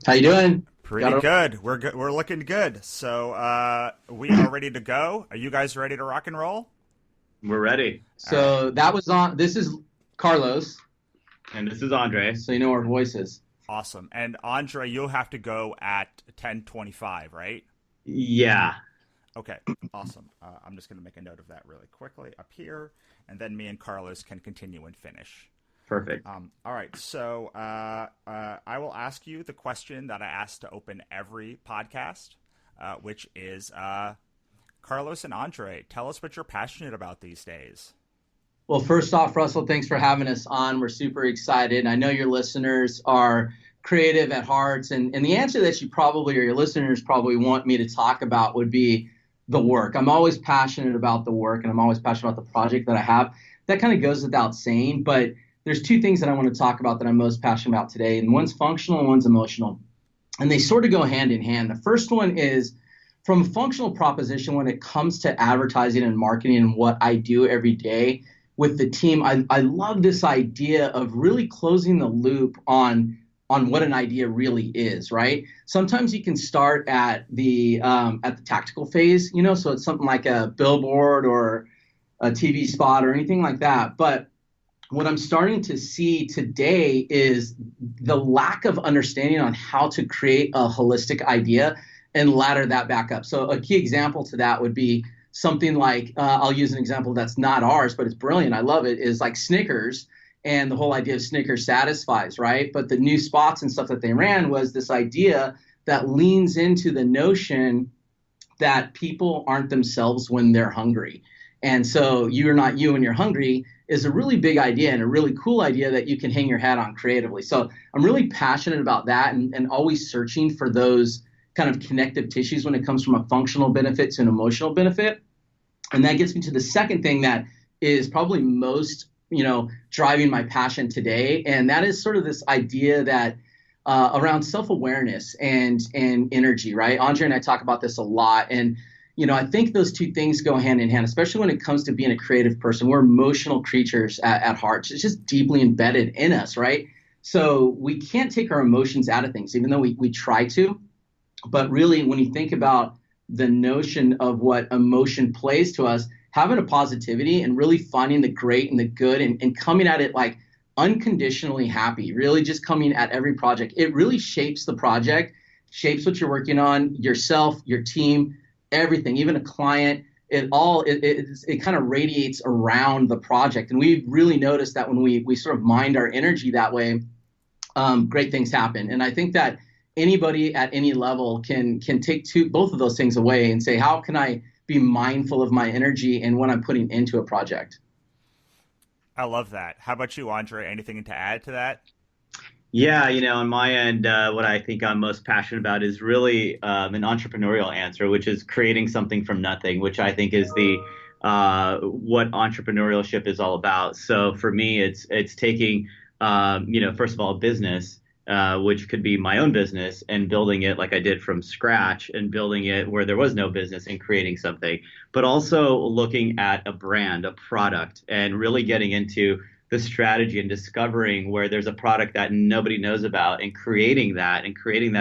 How you doing? Pretty Got it. good. We're good. We're looking good. So we are ready to go. Are you guys ready to rock and roll? We're ready. All right. So that was on. This is Carlos, And this is Andre. so you know our voices. Awesome. And Andre, you'll have to go at 10:25, right? Yeah. Okay. Awesome. I'm just going to make a note of that really quickly up here, and then me and Carlos can continue and finish. Perfect. All right. So I will ask you the question that I asked to open every podcast, which is Carlos and Andre, tell us what you're passionate about these days. Well, first off, Russell, thanks for having us on. We're super excited. I know your listeners are creative at hearts, and the answer that you probably or your listeners probably want me to talk about would be the work. I'm always passionate about the work, and I'm always passionate about the project that I have. That kind of goes without saying, but there's two things that I want to talk about that I'm most passionate about today, and one's functional and one's emotional, and they sort of go hand in hand. The first one is from a functional proposition when it comes to advertising and marketing and what I do every day with the team. I love this idea of really closing the loop on what an idea really is, right? Sometimes you can start at the tactical phase, so it's something like a billboard or a TV spot or anything like that. But what I'm starting to see today is the lack of understanding on how to create a holistic idea and ladder that back up. So a key example to that would be something like, I'll use an example that's not ours, but it's brilliant. I love it, is like Snickers and the whole idea of Snickers satisfies, right? But the new spots and stuff that they ran was this idea that leans into the notion that people aren't themselves when they're hungry. And so you're not you when you're hungry is a really big idea and a really cool idea that you can hang your hat on creatively. So I'm really passionate about that and always searching for those kind of connective tissues when it comes from a functional benefit to an emotional benefit. And that gets me to the second thing that is probably most, driving my passion today. And that is sort of this idea that around self-awareness and energy, right? Andre and I talk about this a lot. And, I think those two things go hand in hand, especially when it comes to being a creative person. We're emotional creatures at heart. It's just deeply embedded in us, right? So we can't take our emotions out of things, even though we try to. But really, when you think about the notion of what emotion plays to us, having a positivity and really finding the great and the good and coming at it like unconditionally happy, really just coming at every project. It really shapes the project, shapes what you're working on, yourself, your team, everything, even a client. It kind of radiates around the project. And we've really noticed that when we sort of mind our energy that way, great things happen. And I think that anybody at any level can take both of those things away and say, how can I be mindful of my energy and what I'm putting into a project? I love that. How about you, Andre? Anything to add to that? Yeah, on my end, what I think I'm most passionate about is really an entrepreneurial answer, which is creating something from nothing, which I think is the what entrepreneurship is all about. So for me, it's taking first of all, a business, which could be my own business, and building it like I did from scratch and building it where there was no business and creating something, but also looking at a brand, a product, and really getting into the strategy and discovering where there's a product that nobody knows about and creating that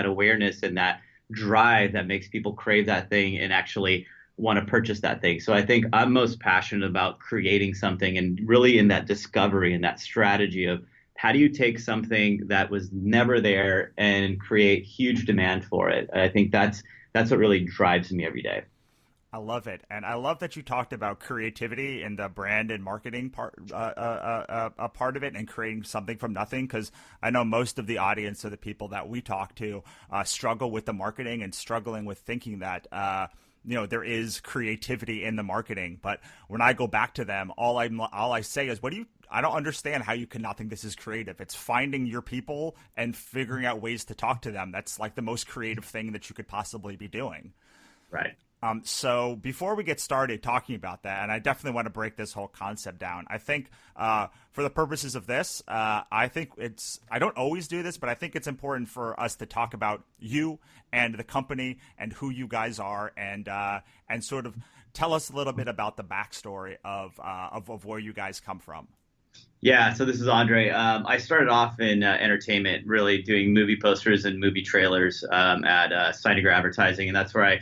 awareness and that drive that makes people crave that thing and actually want to purchase that thing. So I think I'm most passionate about creating something and really in that discovery and that strategy of how do you take something that was never there and create huge demand for it? I think that's what really drives me every day. I love it, and I love that you talked about creativity and the brand and marketing part, a part of it, and creating something from nothing. Because I know most of the audience of the people that we talk to struggle with the marketing and struggling with thinking that there is creativity in the marketing. But when I go back to them, all I say is, I don't understand how you cannot think this is creative. It's finding your people and figuring out ways to talk to them. That's like the most creative thing that you could possibly be doing. Right. So before we get started talking about that, and I definitely want to break this whole concept down, I think for the purposes of this, I don't always do this, but I think it's important for us to talk about you and the company and who you guys are and sort of tell us a little bit about the backstory of where you guys come from. Yeah, so this is Andre. I started off in entertainment, really doing movie posters and movie trailers at Steininger Advertising, and that's where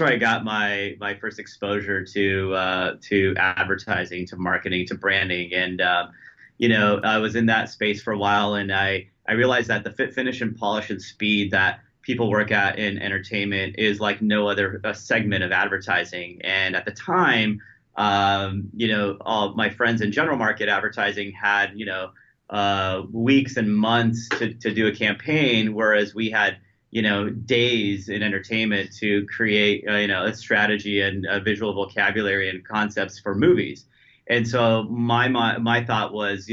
I got my first exposure to advertising, to marketing, to branding, and I was in that space for a while, and I realized that the fit, finish, and polish and speed that people work at in entertainment is like no other segment of advertising, and at the time all my friends in general market advertising had, weeks and months to do a campaign, whereas we had, days in entertainment to create, a strategy and a visual vocabulary and concepts for movies. And so my thought was,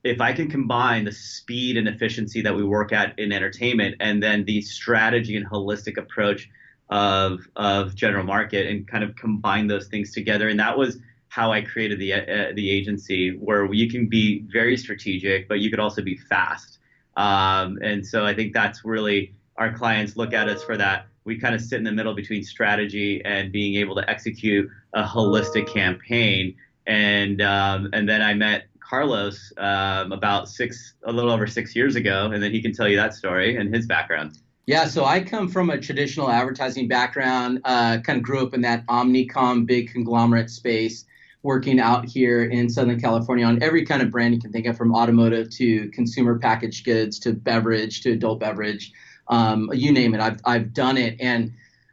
if I can combine the speed and efficiency that we work at in entertainment and then the strategy and holistic approach of general market and kind of combine those things together. And that was how I created the agency, where you can be very strategic, but you could also be fast. And so I think that's really our clients look at us for that. We kind of sit in the middle between strategy and being able to execute a holistic campaign. And then I met Carlos a little over 6 years ago, and then he can tell you that story and his background. Yeah, so I come from a traditional advertising background, kind of grew up in that omnicom big conglomerate space, working out here in Southern California on every kind of brand you can think of, from automotive to consumer packaged goods to beverage to adult beverage, you name it. I've done it, and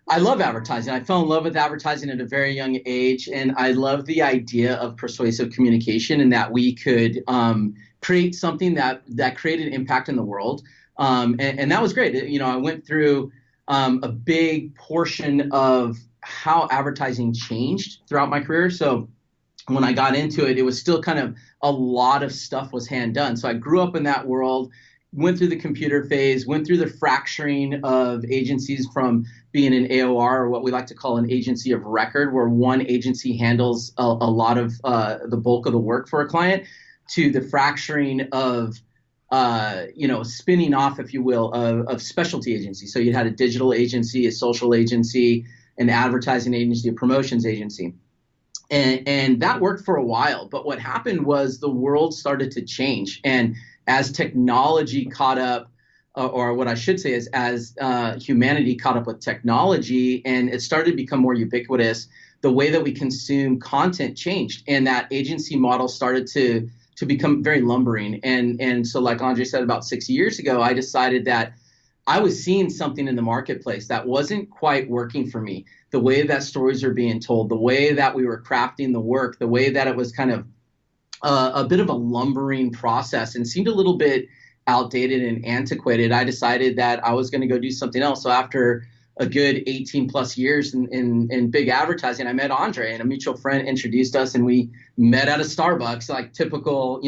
I love advertising. I fell in love with advertising at a very young age, and I love the idea of persuasive communication and that we could create something that created impact in the world. And that was great. I went through a big portion of how advertising changed throughout my career. So when I got into it, it was still kind of a lot of stuff was hand done. So I grew up in that world, went through the computer phase, went through the fracturing of agencies from being an AOR, or what we like to call an agency of record, where one agency handles a lot of the bulk of the work for a client, to the fracturing of spinning off, if you will, of specialty agencies. So you had a digital agency, a social agency, an advertising agency, a promotions agency. And that worked for a while. But what happened was the world started to change. And as technology caught up, or what I should say is as humanity caught up with technology and it started to become more ubiquitous, the way that we consume content changed. And that agency model started to become very lumbering. And so like Andre said, about 6 years ago, I decided that I was seeing something in the marketplace that wasn't quite working for me. The way that stories are being told, the way that we were crafting the work, the way that it was kind of a bit of a lumbering process and seemed a little bit outdated and antiquated. I decided that I was going to go do something else. So after a good 18 plus years in big advertising, I met Andre, and a mutual friend introduced us, and we met at a Starbucks, like typical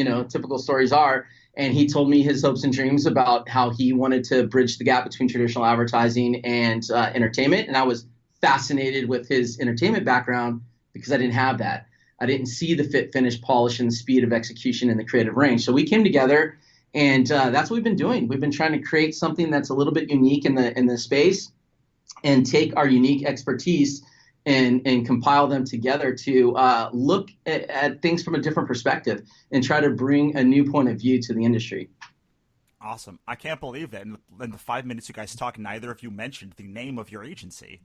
stories are. And he told me his hopes and dreams about how he wanted to bridge the gap between traditional advertising and entertainment. And I was fascinated with his entertainment background because I didn't have that. I didn't see the fit, finish, polish, and the speed of execution in the creative range. So we came together, and that's what we've been doing. We've been trying to create something that's a little bit unique in the space, and take our unique expertise and compile them together to look at things from a different perspective and try to bring a new point of view to the industry. Awesome. I can't believe that in the 5 minutes you guys talked, neither of you mentioned the name of your agency.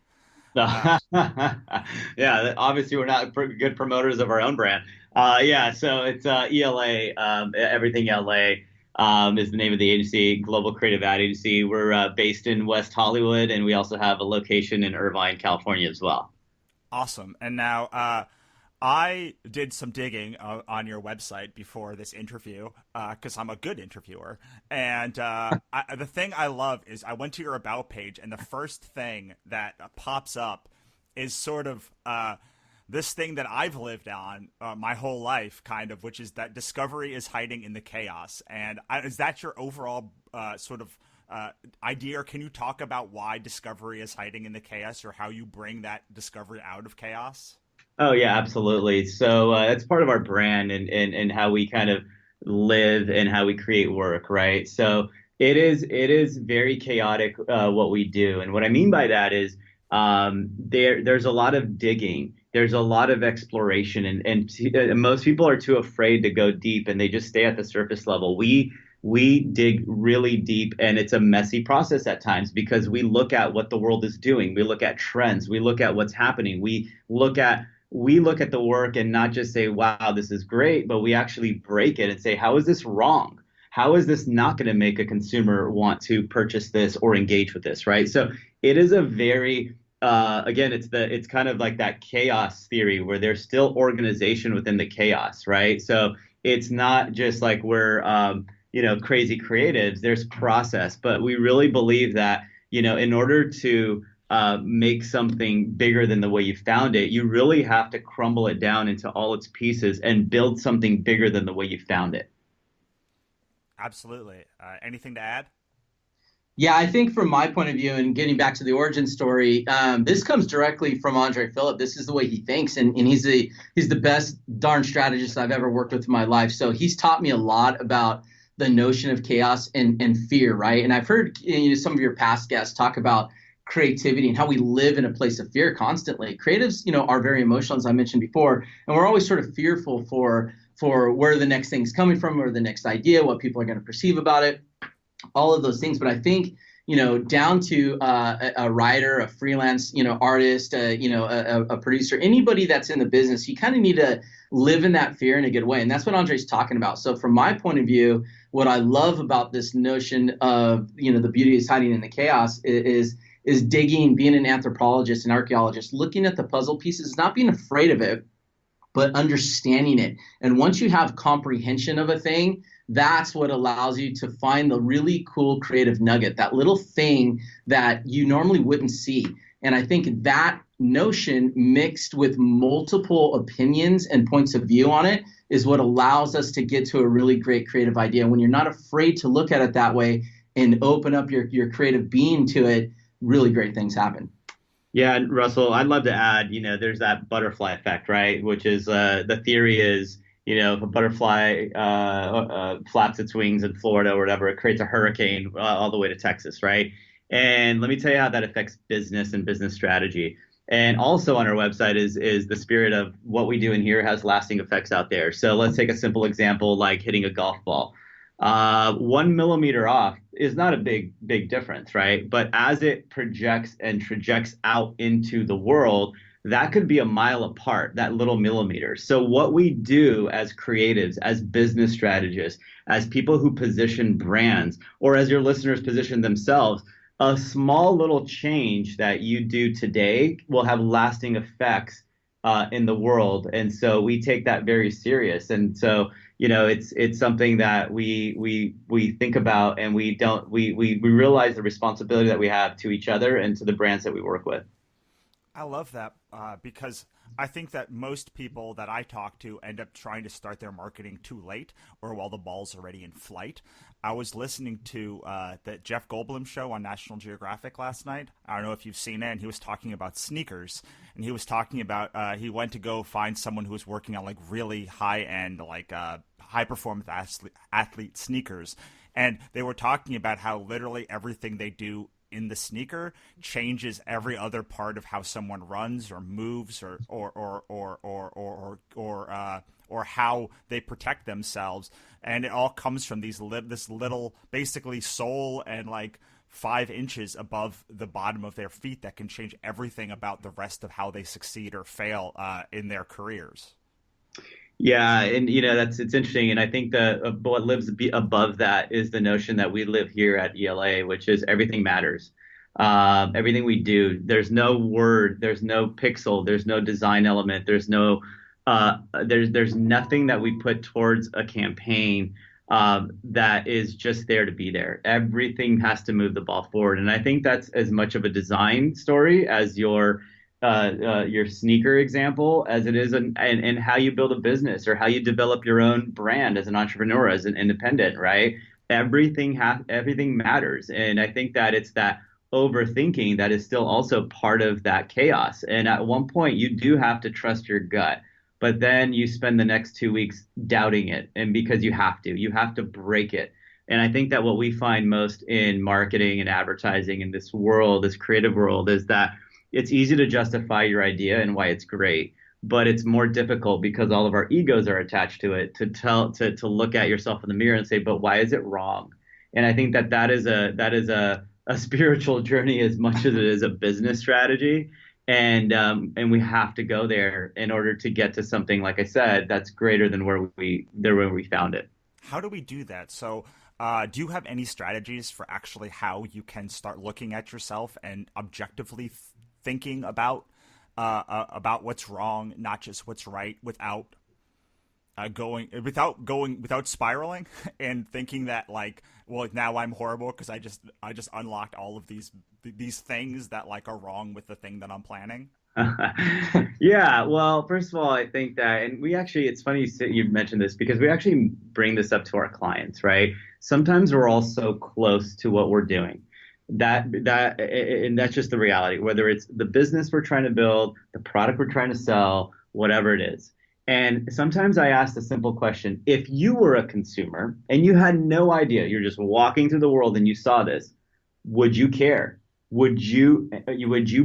Yeah, obviously we're not good promoters of our own brand. So it's ELA, Everything LA. Is the name of the agency, Global Creative Ad Agency. We're based in West Hollywood, and we also have a location in Irvine, California as well. Awesome. And now I did some digging on your website before this interview because I'm a good interviewer. And the thing I love is I went to your About page, and the first thing that pops up is sort of this thing that I've lived on my whole life, kind of, which is that discovery is hiding in the chaos. And is that your overall sort of idea, or can you talk about why discovery is hiding in the chaos, or how you bring that discovery out of chaos? Oh yeah, absolutely. So that's part of our brand and how we kind of live and how we create work, right? So it is very chaotic what we do, and what I mean by that is there's a lot of digging there's a lot of exploration, and most people are too afraid to go deep, and they just stay at the surface level. We dig really deep, and it's a messy process at times because we look at what the world is doing. We look at trends. We look at what's happening. We look at the work and not just say, wow, this is great, but we actually break it and say, how is this wrong? How is this not going to make a consumer want to purchase this or engage with this, right? So it is a very again, it's kind of like that chaos theory where there's still organization within the chaos, right? So it's not just like we're crazy creatives. There's process, but we really believe that in order to make something bigger than the way you found it, you really have to crumble it down into all its pieces and build something bigger than the way you found it. Absolutely. Anything to add? Yeah, I think from my point of view, and getting back to the origin story, this comes directly from Andre Phillip. This is the way he thinks, and he's the best darn strategist I've ever worked with in my life. So he's taught me a lot about the notion of chaos and fear, right? And I've heard some of your past guests talk about creativity and how we live in a place of fear constantly. Creatives, are very emotional, as I mentioned before, and we're always sort of fearful for where the next thing's coming from, or the next idea, what people are going to perceive about it, all of those things. But I think, down to a writer, a freelance, artist, a producer, anybody that's in the business, you kind of need to live in that fear in a good way. And that's what Andre's talking about. So from my point of view, what I love about this notion of, the beauty is hiding in the chaos is digging, being an anthropologist, an archaeologist, looking at the puzzle pieces, not being afraid of it, but understanding it. And once you have comprehension of a thing, that's what allows you to find the really cool creative nugget, that little thing that you normally wouldn't see. And I think that notion mixed with multiple opinions and points of view on it is what allows us to get to a really great creative idea. When you're not afraid to look at it that way and open up your creative being to it, really great things happen. Yeah, and Russell, I'd love to add, there's that butterfly effect, right? Which is the theory is, if a butterfly flaps its wings in Florida or whatever, it creates a hurricane all the way to Texas, right? And let me tell you how that affects business and business strategy. And also on our website is the spirit of what we do in here has lasting effects out there. So let's take a simple example like hitting a golf ball. 1 millimeter off is not a big difference, right? But as it projects and trajects out into the world, that could be a mile apart, that little millimeter. So what we do as creatives, as business strategists, as people who position brands, or as your listeners position themselves, a small little change that you do today will have lasting effects in the world. And so we take that very serious. And so, it's something that we think about, and we realize the responsibility that we have to each other and to the brands that we work with. I love that because I think that most people that I talk to end up trying to start their marketing too late or while the ball's already in flight. I was listening to the Jeff Goldblum show on National Geographic last night. I don't know if you've seen it, and he was talking about sneakers. And he was talking about he went to go find someone who was working on like really high-end, like high-performance athlete sneakers. And they were talking about how literally everything they do in the sneaker changes every other part of how someone runs or moves or how they protect themselves, and it all comes from this little basically sole and like 5 inches above the bottom of their feet that can change everything about the rest of how they succeed or fail in their careers. Yeah, and it's interesting, and I think what lives above that is the notion that we live here at ELA, which is everything matters. Everything we do, there's no word, there's no pixel, there's no design element, there's nothing that we put towards a campaign that is just there to be there. Everything has to move the ball forward, and I think that's as much of a design story as your sneaker example as it is and how you build a business or how you develop your own brand as an entrepreneur, as an independent, right? Everything matters. And I think that it's that overthinking that is still also part of that chaos. And at one point you do have to trust your gut, but then you spend the next 2 weeks doubting it. And because you have to break it. And I think that what we find most in marketing and advertising in this world, this creative world, is that it's easy to justify your idea and why it's great. but it's more difficult because all of our egos are attached to it to look at yourself in the mirror and say, but why is it wrong? And I think that is a spiritual journey as much as it is a business strategy. And we have to go there in order to get to something, like I said, that's greater than where we found it. How do we do that? So, do you have any strategies for actually how you can start looking at yourself and objectively thinking about what's wrong, not just what's right, without spiraling and thinking that like, well, now I'm horrible because I just unlocked all of these things that like are wrong with the thing that I'm planning. Yeah, well, first of all, I think that, and it's funny you mentioned this because we actually bring this up to our clients, right? Sometimes we're all so close to what we're doing and that's just the reality, whether it's the business we're trying to build, the product we're trying to sell, whatever it is. And sometimes I ask the simple question, if you were a consumer and you had no idea, you're just walking through the world and you saw this, would you care? Would you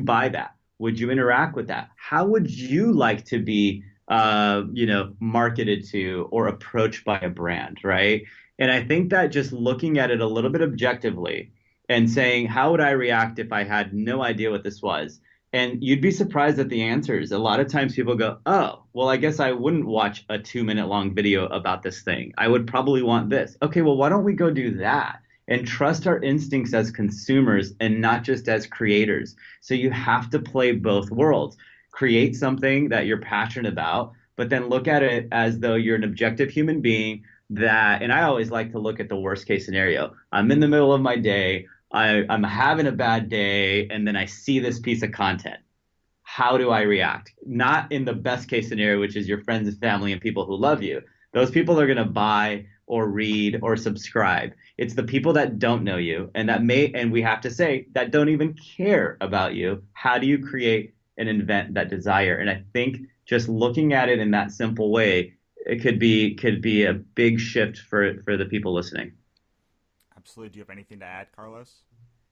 buy that? Would you interact with that? How would you like to be marketed to or approached by a brand, right? And I think that just looking at it a little bit objectively and saying, how would I react if I had no idea what this was? And you'd be surprised at the answers. A lot of times people go, oh, well, I guess I wouldn't watch a 2 minute long video about this thing. I would probably want this. Okay, well, why don't we go do that? And trust our instincts as consumers and not just as creators. So you have to play both worlds. Create something that you're passionate about, but then look at it as though you're an objective human being and I always like to look at the worst case scenario. I'm in the middle of my day. I'm having a bad day, and then I see this piece of content. How do I react? Not in the best case scenario, which is your friends and family and people who love you. Those people are going to buy or read or subscribe. It's the people that don't know you and we have to say that don't even care about you. How do you create and invent that desire? And I think just looking at it in that simple way, it could be a big shift for the people listening. Absolutely. Do you have anything to add, Carlos?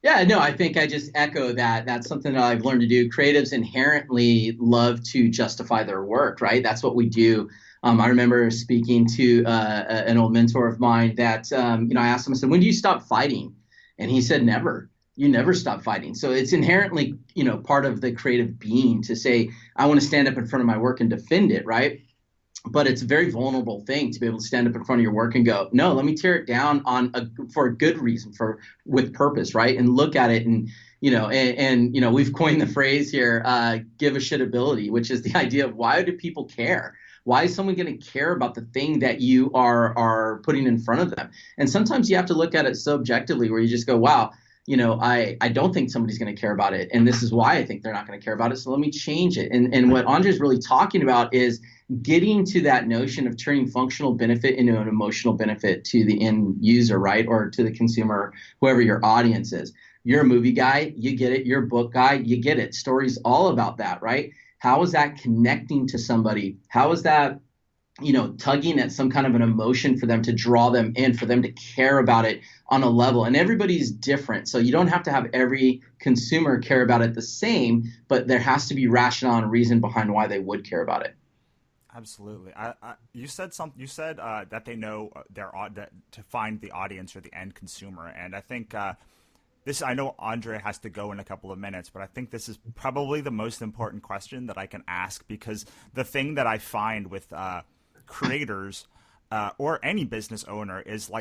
Yeah, no, I think I just echo that. That's something that I've learned to do. Creatives inherently love to justify their work, right? That's what we do. I remember speaking to an old mentor of mine that, I asked him, I said, when do you stop fighting? And he said, never. You never stop fighting. So it's inherently, part of the creative being to say, I want to stand up in front of my work and defend it, right? But it's a very vulnerable thing to be able to stand up in front of your work and go, no, let me tear it down for a good reason, with purpose, right? And look at it and we've coined the phrase here, give a shit ability, which is the idea of why do people care? Why is someone going to care about the thing that you are putting in front of them? And sometimes you have to look at it so objectively where you just go, wow, I don't think somebody's going to care about it. And this is why I think they're not going to care about it. So let me change it. And what Andre's really talking about is getting to that notion of turning functional benefit into an emotional benefit to the end user, right? Or to the consumer, whoever your audience is. You're a movie guy, you get it. You're a book guy, you get it. Story's all about that, right? How is that connecting to somebody? How is that tugging at some kind of an emotion for them to draw them in, for them to care about it on a level? And everybody's different. So you don't have to have every consumer care about it the same, but there has to be rationale and reason behind why they would care about it. Absolutely. You said something. You said that they know that to find the audience or the end consumer, and I think this. I know Andre has to go in a couple of minutes, but I think this is probably the most important question that I can ask, because the thing that I find with creators or any business owner is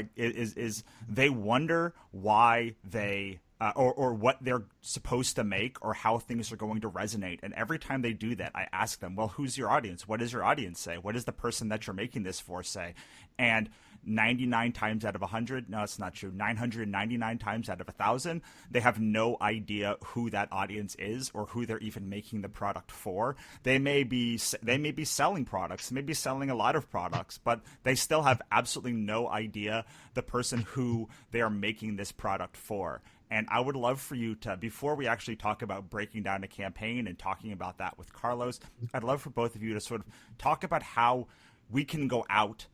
they wonder why they or what they're supposed to make or how things are going to resonate. And every time they do that, I ask them, well, who's your audience? What does your audience say? What does the person that you're making this for say? And 99 times out of 100, no, it's not true, 999 times out of 1,000, they have no idea who that audience is or who they're even making the product for. They may be selling products, maybe selling a lot of products, but they still have absolutely no idea the person who they are making this product for. And I would love for you to, before we actually talk about breaking down a campaign and talking about that with Carlos, I'd love for both of you to sort of talk about how we can go out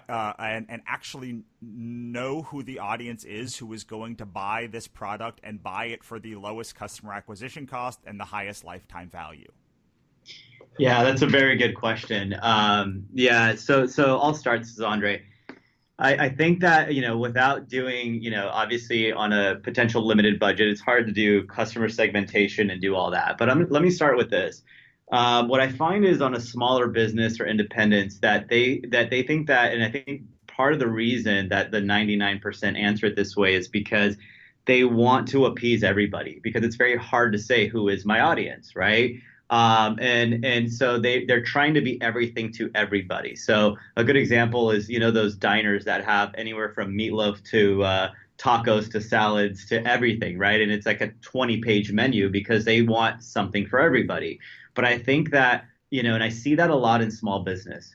and actually know who the audience is who is going to buy this product and buy it for the lowest customer acquisition cost and the highest lifetime value. Yeah, that's a very good question. Yeah, so I'll start. This is Andre. I think that, without doing, obviously on a potential limited budget, it's hard to do customer segmentation and do all that. But let me start with this. What I find is on a smaller business or independents that they think that, and I think part of the reason that the 99% answer it this way is because they want to appease everybody because it's very hard to say who is my audience, right? And so they're trying to be everything to everybody. So a good example is, those diners that have anywhere from meatloaf to tacos to salads to everything, right? And it's like a 20-page menu because they want something for everybody. But I think that, and I see that a lot in small business.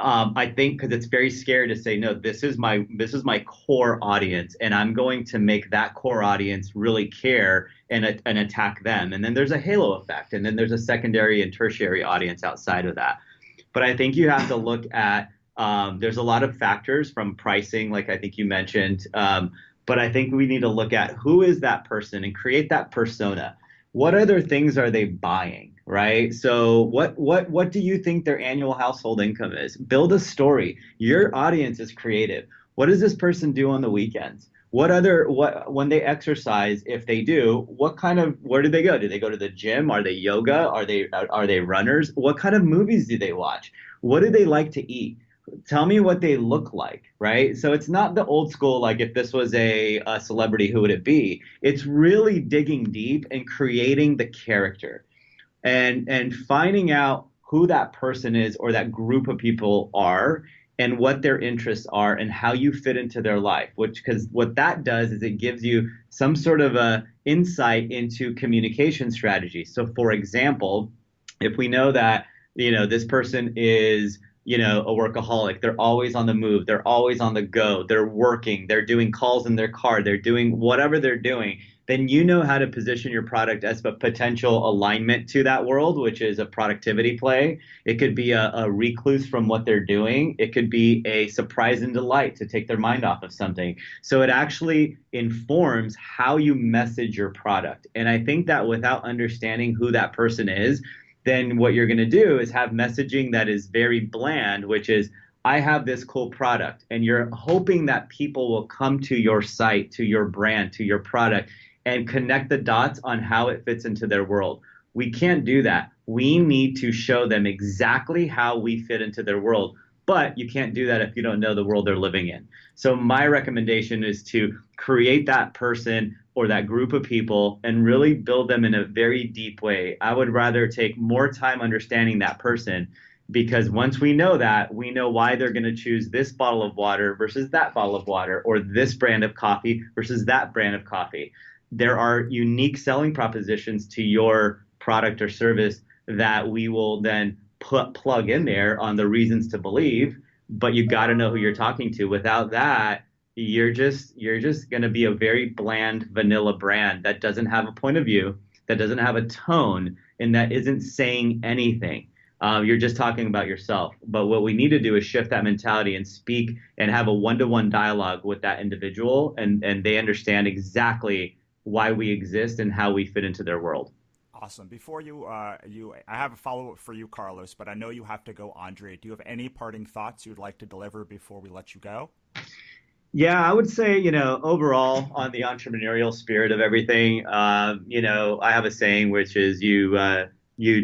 I think because it's very scary to say, no, this is my core audience, and I'm going to make that core audience really care and attack them. And then there's a halo effect, and then there's a secondary and tertiary audience outside of that. But I think you have to look at there's a lot of factors from pricing, like I think you mentioned. But I think we need to look at who is that person and create that persona. What other things are they buying? Right. So what do you think their annual household income is? Build a story. Your audience is creative. What does this person do on the weekends? What when they exercise, if they do, where do they go? Do they go to the gym? Are they yoga? Are they runners? What kind of movies do they watch? What do they like to eat? Tell me what they look like, right? So it's not the old school, like if this was a celebrity, who would it be? It's really digging deep and creating the character and finding out who that person is or that group of people are and what their interests are and how you fit into their life, which because what that does is it gives you some sort of a insight into communication strategy. So for example, if we know that this person is a workaholic. They're always on the move. They're always on the go. They're working. They're doing calls in their car. They're doing whatever they're doing. Then you know how to position your product as a potential alignment to that world, which is a productivity play. It could be a recluse from what they're doing. It could be a surprise and delight to take their mind off of something. So it actually informs how you message your product. And I think that without understanding who that person is, then what you're going to do is have messaging that is very bland, which is, I have this cool product. And you're hoping that people will come to your site, to your brand, to your product, and connect the dots on how it fits into their world. We can't do that. We need to show them exactly how we fit into their world. But you can't do that if you don't know the world they're living in. So my recommendation is to create that person or that group of people and really build them in a very deep way. I would rather take more time understanding that person because once we know that, we know why they're going to choose this bottle of water versus that bottle of water or this brand of coffee versus that brand of coffee. There are unique selling propositions to your product or service that we will then plug in there on the reasons to believe, but you got to know who you're talking to. Without that, you're just going to be a very bland vanilla brand that doesn't have a point of view, that doesn't have a tone, and that isn't saying anything. You're just talking about yourself. But what we need to do is shift that mentality and speak and have a one-to-one dialogue with that individual, and they understand exactly why we exist and how we fit into their world. Awesome. Before I have a follow up for you, Carlos, but I know you have to go, Andre. Do you have any parting thoughts you'd like to deliver before we let you go? Yeah, I would say, overall on the entrepreneurial spirit of everything, I have a saying which is you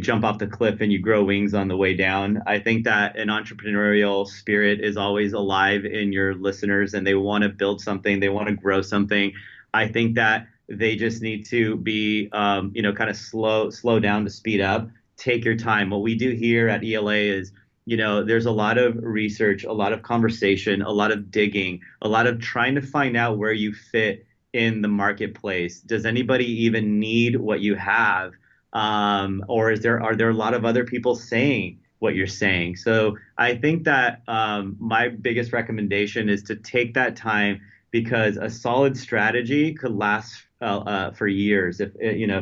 jump off the cliff and you grow wings on the way down. I think that an entrepreneurial spirit is always alive in your listeners and they want to build something, they want to grow something. I think that they just need to be, kind of slow down to speed up. Take your time. What we do here at ELA is, there's a lot of research, a lot of conversation, a lot of digging, a lot of trying to find out where you fit in the marketplace. Does anybody even need what you have? Or are there a lot of other people saying what you're saying? So I think that my biggest recommendation is to take that time because a solid strategy could last for years, if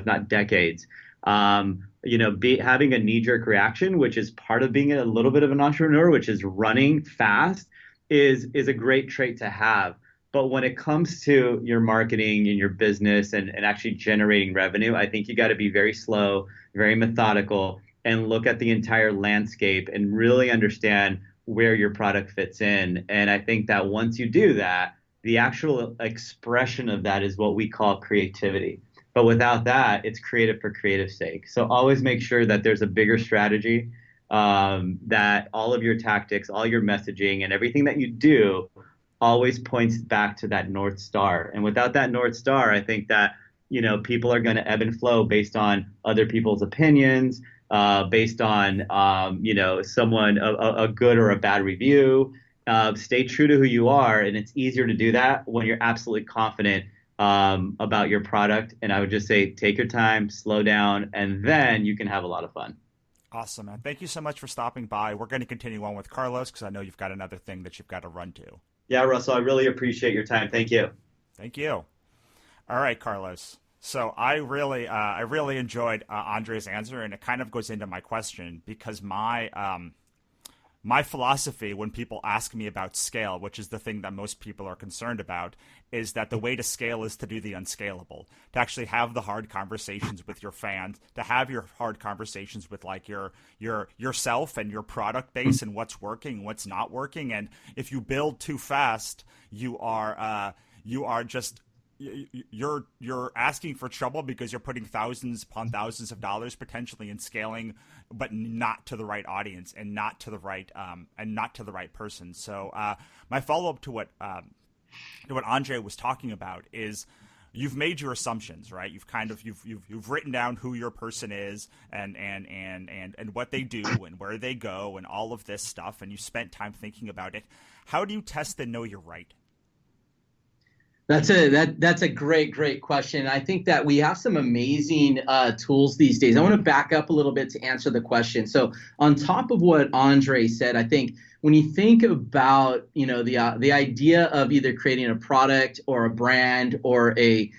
not decades. Having a knee-jerk reaction, which is part of being a little bit of an entrepreneur, which is running fast, is a great trait to have. But when it comes to your marketing and your business and actually generating revenue, I think you got to be very slow, very methodical, and look at the entire landscape and really understand where your product fits in. And I think that once you do that, the actual expression of that is what we call creativity. But without that, it's creative for creative sake. So always make sure that there's a bigger strategy, that all of your tactics, all your messaging, and everything that you do always points back to that North Star. And without that North Star, I think that, people are going to ebb and flow based on other people's opinions, based on, someone, a good or a bad review. Stay true to who you are. And it's easier to do that when you're absolutely confident about your product. And I would just say, take your time, slow down, and then you can have a lot of fun. Awesome, man. Thank you so much for stopping by. We're going to continue on with Carlos because I know you've got another thing that you've got to run to. Yeah, Russell, I really appreciate your time. Thank you. Thank you. All right, Carlos. So I really enjoyed Andre's answer, and it kind of goes into my question because my philosophy when people ask me about scale, which is the thing that most people are concerned about, is that the way to scale is to do the unscalable, to actually have the hard conversations with your fans, to have your hard conversations with like yourself and your product base and what's working, what's not working. And if you build too fast, you're asking for trouble because you're putting thousands upon thousands of dollars potentially in scaling, but not to the right audience and not to the right person. So my follow up to what Andre was talking about is you've made your assumptions, right? You've written down who your person is and what they do and where they go and all of this stuff, and you spent time thinking about it. How do you test and know you're right? That's a great question. I think that we have some amazing tools these days. I want to back up a little bit to answer the question. So on top of what Andre said, I think when you think about the idea of either creating a product or a brand or a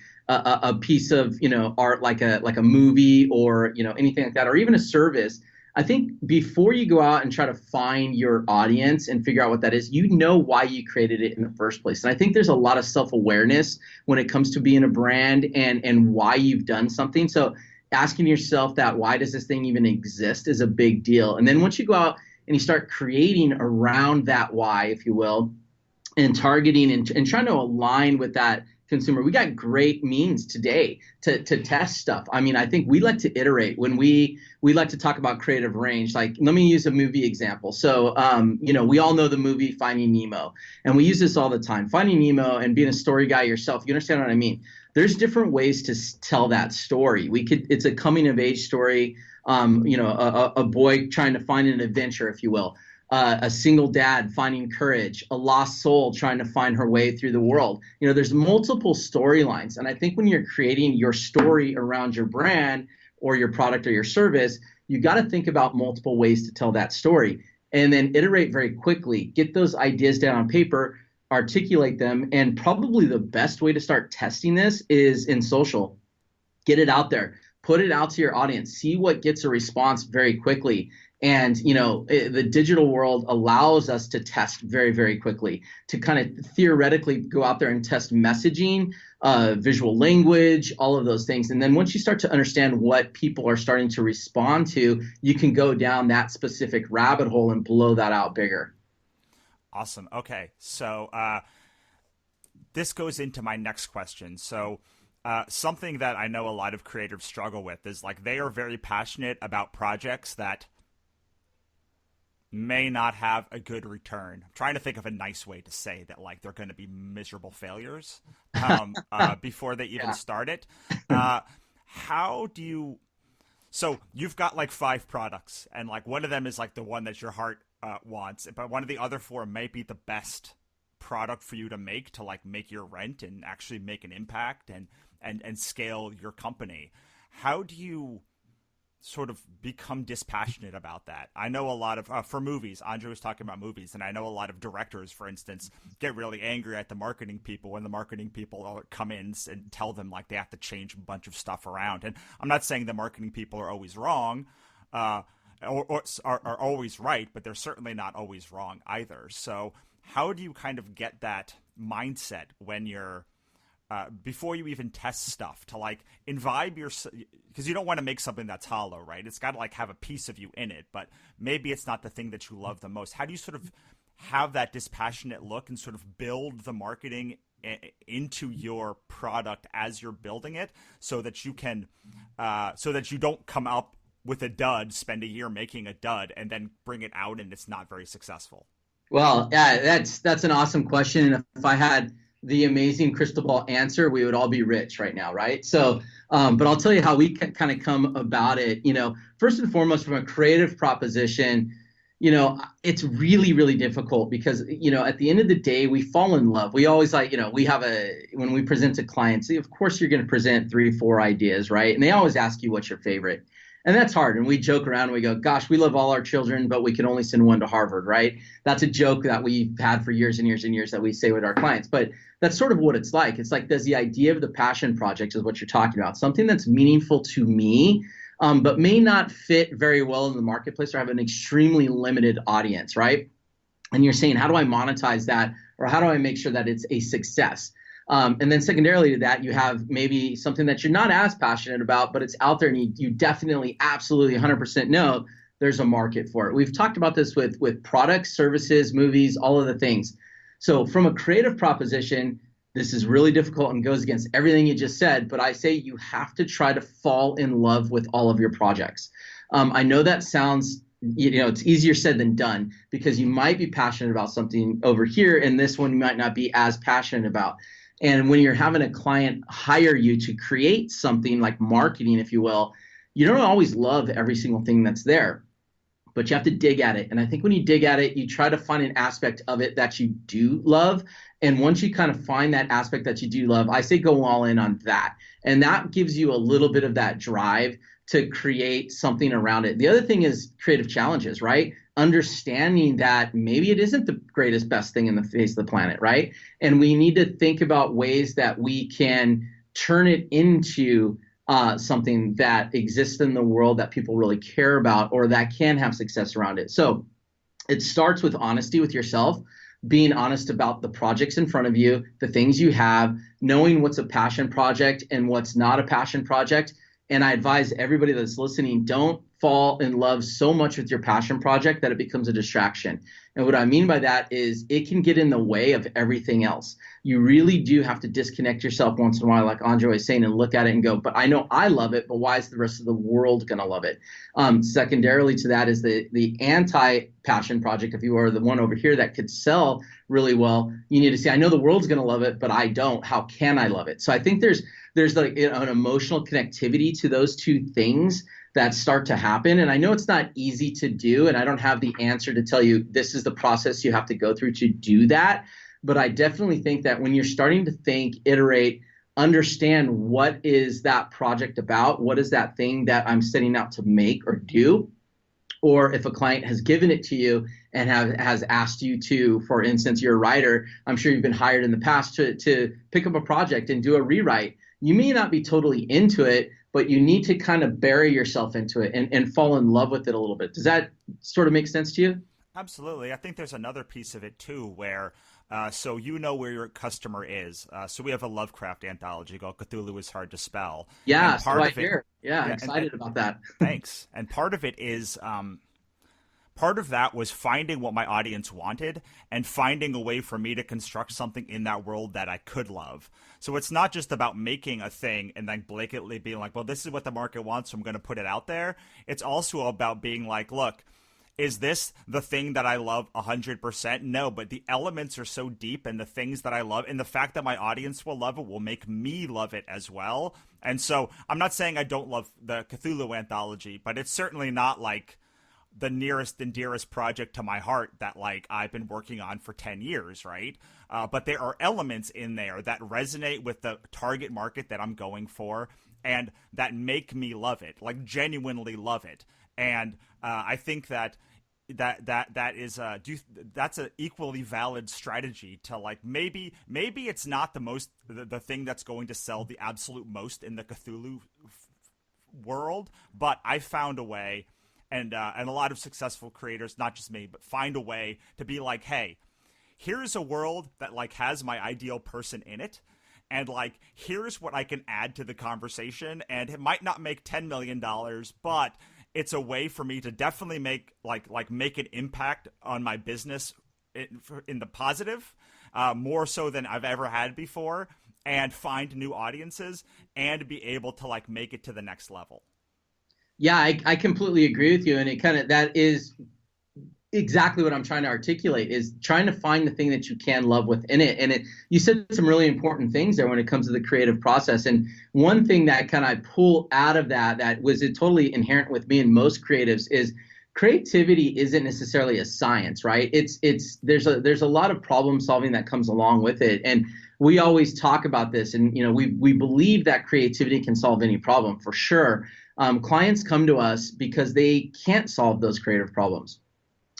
piece of art like a movie or anything like that, or even a service, I think before you go out and try to find your audience and figure out what that is, why you created it in the first place. And I think there's a lot of self-awareness when it comes to being a brand and why you've done something. So asking yourself that, why does this thing even exist, is a big deal. And then once you go out and you start creating around that why, if you will, and targeting and trying to align with that consumer, we got great means today to test stuff. I mean, I think we like to iterate when we like to talk about creative range. Like, let me use a movie example. So, we all know the movie Finding Nemo, and we use this all the time. Finding Nemo, and being a story guy yourself, you understand what I mean? There's different ways to tell that story. It's a coming of age story. A boy trying to find an adventure, if you will. A single dad finding courage, a lost soul trying to find her way through the world. There's multiple storylines. And I think when you're creating your story around your brand or your product or your service, you got to think about multiple ways to tell that story and then iterate very quickly, get those ideas down on paper, articulate them. And probably the best way to start testing this is in social. Get it out there, put it out to your audience, see what gets a response very quickly. And, the digital world allows us to test very, very quickly, to kind of theoretically go out there and test messaging, visual language, all of those things. And then once you start to understand what people are starting to respond to, you can go down that specific rabbit hole and blow that out bigger. Awesome. Okay. So this goes into my next question. So something that I know a lot of creatives struggle with is like they are very passionate about projects that may not have a good return. I'm trying to think of a nice way to say that, like they're going to be miserable failures before they even start it. How do you? So you've got like 5 products, and like one of them is like the one that your heart wants, but one of the other 4 may be the best product for you to make your rent and actually make an impact and scale your company. How do you sort of become dispassionate about that? I know a lot of for movies, Andre was talking about movies, and I know a lot of directors, for instance, get really angry at the marketing people when the marketing people come in and tell them like they have to change a bunch of stuff around. And I'm not saying the marketing people are always wrong or are always right, but they're certainly not always wrong either. So how do you kind of get that mindset when you're before you even test stuff, to like imbibe your, because you don't want to make something that's hollow, right? It's got to like have a piece of you in it, but maybe it's not the thing that you love the most. How do you sort of have that dispassionate look and sort of build the marketing into your product as you're building it, so that you can, so that you don't come up with a dud, spend a year making a dud, and then bring it out and it's not very successful? Well, yeah, that's an awesome question. And if I had the amazing crystal ball answer, we would all be rich right now, right? So, but I'll tell you how we kind of come about it. First and foremost, from a creative proposition, it's really, really difficult because, at the end of the day, we fall in love. We always when we present to clients, of course, you're going to present 3 or 4 ideas, right? And they always ask you what's your favorite. And that's hard. And we joke around and we go, gosh, we love all our children, but we can only send one to Harvard, right? That's a joke that we've had for years and years and years that we say with our clients. But that's sort of what it's like. It's like, does the idea of the passion project is what you're talking about, something that's meaningful to me, but may not fit very well in the marketplace or have an extremely limited audience, right? And you're saying, how do I monetize that? Or how do I make sure that it's a success? And then secondarily to that, you have maybe something that you're not as passionate about, but it's out there and you definitely, absolutely 100% know there's a market for it. We've talked about this with products, services, movies, all of the things. So from a creative proposition, this is really difficult and goes against everything you just said, but I say you have to try to fall in love with all of your projects. I know that sounds, it's easier said than done because you might be passionate about something over here and this one you might not be as passionate about. And when you're having a client hire you to create something like marketing, if you will, you don't always love every single thing that's there, but you have to dig at it. And I think when you dig at it, you try to find an aspect of it that you do love. And once you kind of find that aspect that you do love, I say go all in on that. And that gives you a little bit of that drive to create something around it. The other thing is creative challenges, right? Understanding that maybe it isn't the greatest, best thing in the face of the planet, right? And we need to think about ways that we can turn it into something that exists in the world that people really care about or that can have success around it. So it starts with honesty with yourself, being honest about the projects in front of you, the things you have, knowing what's a passion project and what's not a passion project. And I advise everybody that's listening, don't fall in love so much with your passion project that it becomes a distraction. And what I mean by that is it can get in the way of everything else. You really do have to disconnect yourself once in a while, like Andre was saying, and look at it and go, but I know I love it, but why is the rest of the world going to love it? Secondarily to that is the anti-passion project, if you are the one over here that could sell really well. You need to say, I know the world's going to love it, but I don't. How can I love it? So I think there's like an emotional connectivity to those two things that start to happen. And I know it's not easy to do, and I don't have the answer to tell you this is the process you have to go through to do that. But I definitely think that when you're starting to think, iterate, understand what is that project about, what is that thing that I'm setting out to make or do, or if a client has given it to you and has asked you to, for instance, you're a writer, I'm sure you've been hired in the past to pick up a project and do a rewrite. You may not be totally into it, but you need to kind of bury yourself into it and fall in love with it a little bit. Does that sort of make sense to you? Absolutely. I think there's another piece of it too where so you know where your customer is. So we have a Lovecraft anthology called Cthulhu is Hard to Spell. Yeah, so I hear. Yeah, I'm excited about that. Thanks. And part of it is part of that was finding what my audience wanted and finding a way for me to construct something in that world that I could love. So it's not just about making a thing and then blatantly being like, well, this is what the market wants, so I'm going to put it out there. It's also about being like, look, is this the thing that I love 100%? No, but the elements are so deep and the things that I love and the fact that my audience will love it will make me love it as well. And so I'm not saying I don't love the Cthulhu anthology, but it's certainly not like the nearest and dearest project to my heart that like I've been working on for 10 years, right? But there are elements in there that resonate with the target market that I'm going for and that make me love it, like genuinely love it. And I think that is that's an equally valid strategy to like maybe it's not the thing that's going to sell the absolute most in the Cthulhu world, but I found a way. And a lot of successful creators, not just me, but find a way to be like, hey, here's a world that like has my ideal person in it. and like, here's what I can add to the conversation, and it might not make $10 million, but it's a way for me to definitely make an impact on my business in the positive, more so than I've ever had before, and find new audiences and be able to like make it to the next level. Yeah, I completely agree with you. And that is exactly what I'm trying to articulate, is trying to find the thing that you can love within it. And you said some really important things there when it comes to the creative process. And one thing that kind of I pull out of that was totally inherent with me and most creatives is creativity isn't necessarily a science, right? There's a lot of problem solving that comes along with it. And we always talk about this, and we believe that creativity can solve any problem for sure. Clients come to us because they can't solve those creative problems.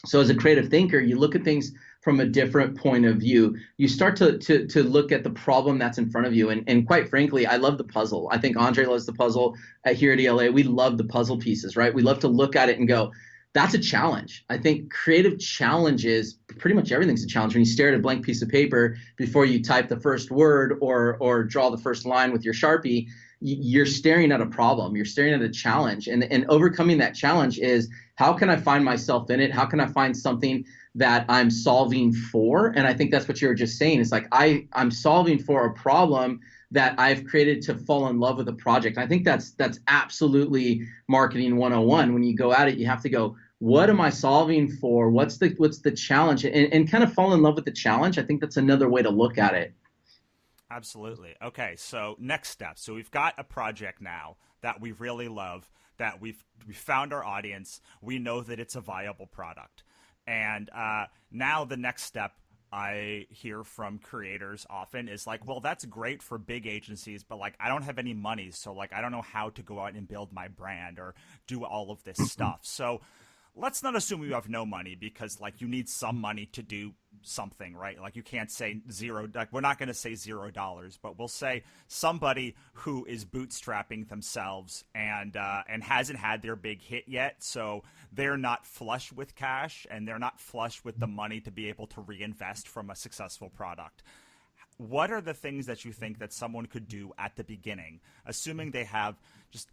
So as a creative thinker, you look at things from a different point of view. You start to look at the problem that's in front of you. And quite frankly, I love the puzzle. I think Andre loves the puzzle. Here at ELA, we love the puzzle pieces, right? We love to look at it and go, that's a challenge. I think creative challenges, pretty much everything's a challenge. When you stare at a blank piece of paper before you type the first word or draw the first line with your Sharpie, you're staring at a problem. You're staring at a challenge. And overcoming that challenge is, how can I find myself in it? How can I find something that I'm solving for? And I think that's what you were just saying. It's like I'm solving for a problem that I've created to fall in love with a project. I think that's absolutely marketing 101. When you go at it, you have to go, what am I solving for? What's the challenge? And kind of fall in love with the challenge. I think that's another way to look at it. Absolutely. Okay, so next step. So we've got a project now that we really love, that we found our audience. We know that it's a viable product. And now the next step I hear from creators often is like, well, that's great for big agencies, but like, I don't have any money. So like, I don't know how to go out and build my brand or do all of this stuff. So let's not assume you have no money, because like, you need some money to do something, right? Like, you can't say zero, like, we're not going to say $0, but we'll say somebody who is bootstrapping themselves and hasn't had their big hit yet. So they're not flush with cash, and they're not flush with the money to be able to reinvest from a successful product. What are the things that you think that someone could do at the beginning, assuming they have just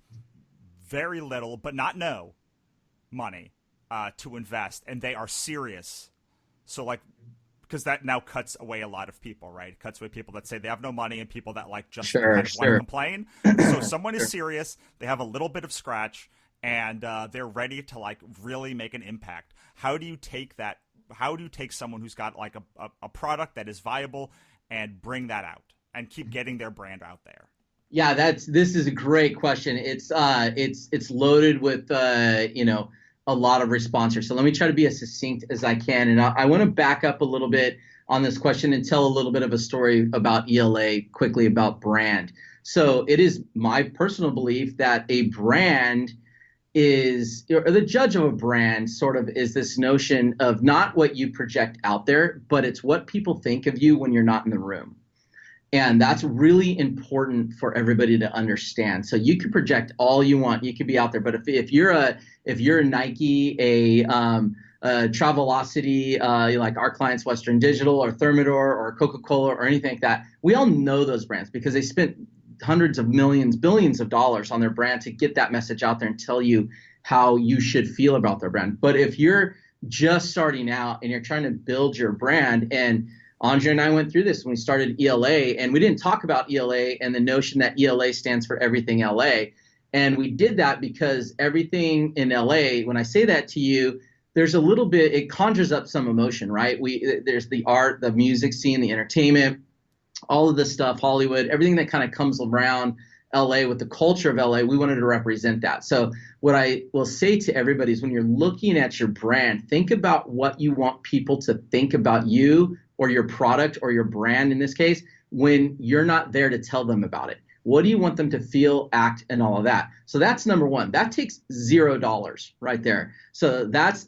very little, but not no money, to invest, and they are serious? So like, because that now cuts away a lot of people, right? It cuts away people that say they have no money and people that like just kind of want to complain. So someone is serious, they have a little bit of scratch, and they're ready to like really make an impact. How do you take that? How do you take someone who's got like a product that is viable and bring that out and keep getting their brand out there? Yeah, this is a great question. It's loaded with a lot of response here. So let me try to be as succinct as I can. And I want to back up a little bit on this question and tell a little bit of a story about ELA quickly, about brand. So it is my personal belief that a brand is, or the judge of a brand sort of is this notion of not what you project out there, but it's what people think of you when you're not in the room. And that's really important for everybody to understand. So you can project all you want, you could be out there, but if you're a Nike, a Travelocity, like our clients, Western Digital or Thermador or Coca-Cola or anything like that, we all know those brands because they spent hundreds of millions, billions of dollars on their brand to get that message out there and tell you how you should feel about their brand. But if you're just starting out and you're trying to build your brand, and Andre and I went through this when we started ELA, and we didn't talk about ELA and the notion that ELA stands for everything LA. And we did that because everything in LA, when I say that to you, there's a little bit, it conjures up some emotion, right? There's the art, the music scene, the entertainment, all of this stuff, Hollywood, everything that kind of comes around LA with the culture of LA, we wanted to represent that. So what I will say to everybody is, when you're looking at your brand, think about what you want people to think about you or your product or your brand in this case, when you're not there to tell them about it. What do you want them to feel, act, and all of that? So that's number one. That takes $0 right there. So that's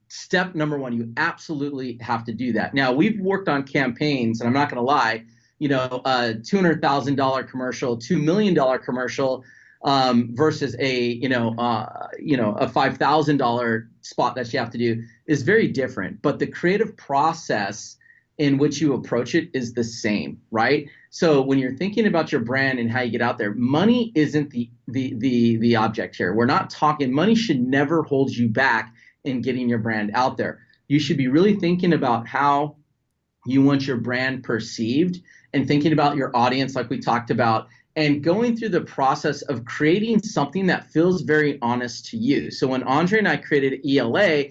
step number one. You absolutely have to do that. Now, we've worked on campaigns, and I'm not going to lie, a $200,000 commercial, $2 million commercial, versus a $5,000 spot that you have to do is very different. But the creative process in which you approach it is the same, right? So when you're thinking about your brand and how you get out there, money isn't the object here. We're not talking, money should never hold you back in getting your brand out there. You should be really thinking about how you want your brand perceived and thinking about your audience like we talked about, and going through the process of creating something that feels very honest to you. So when Andre and I created ELA,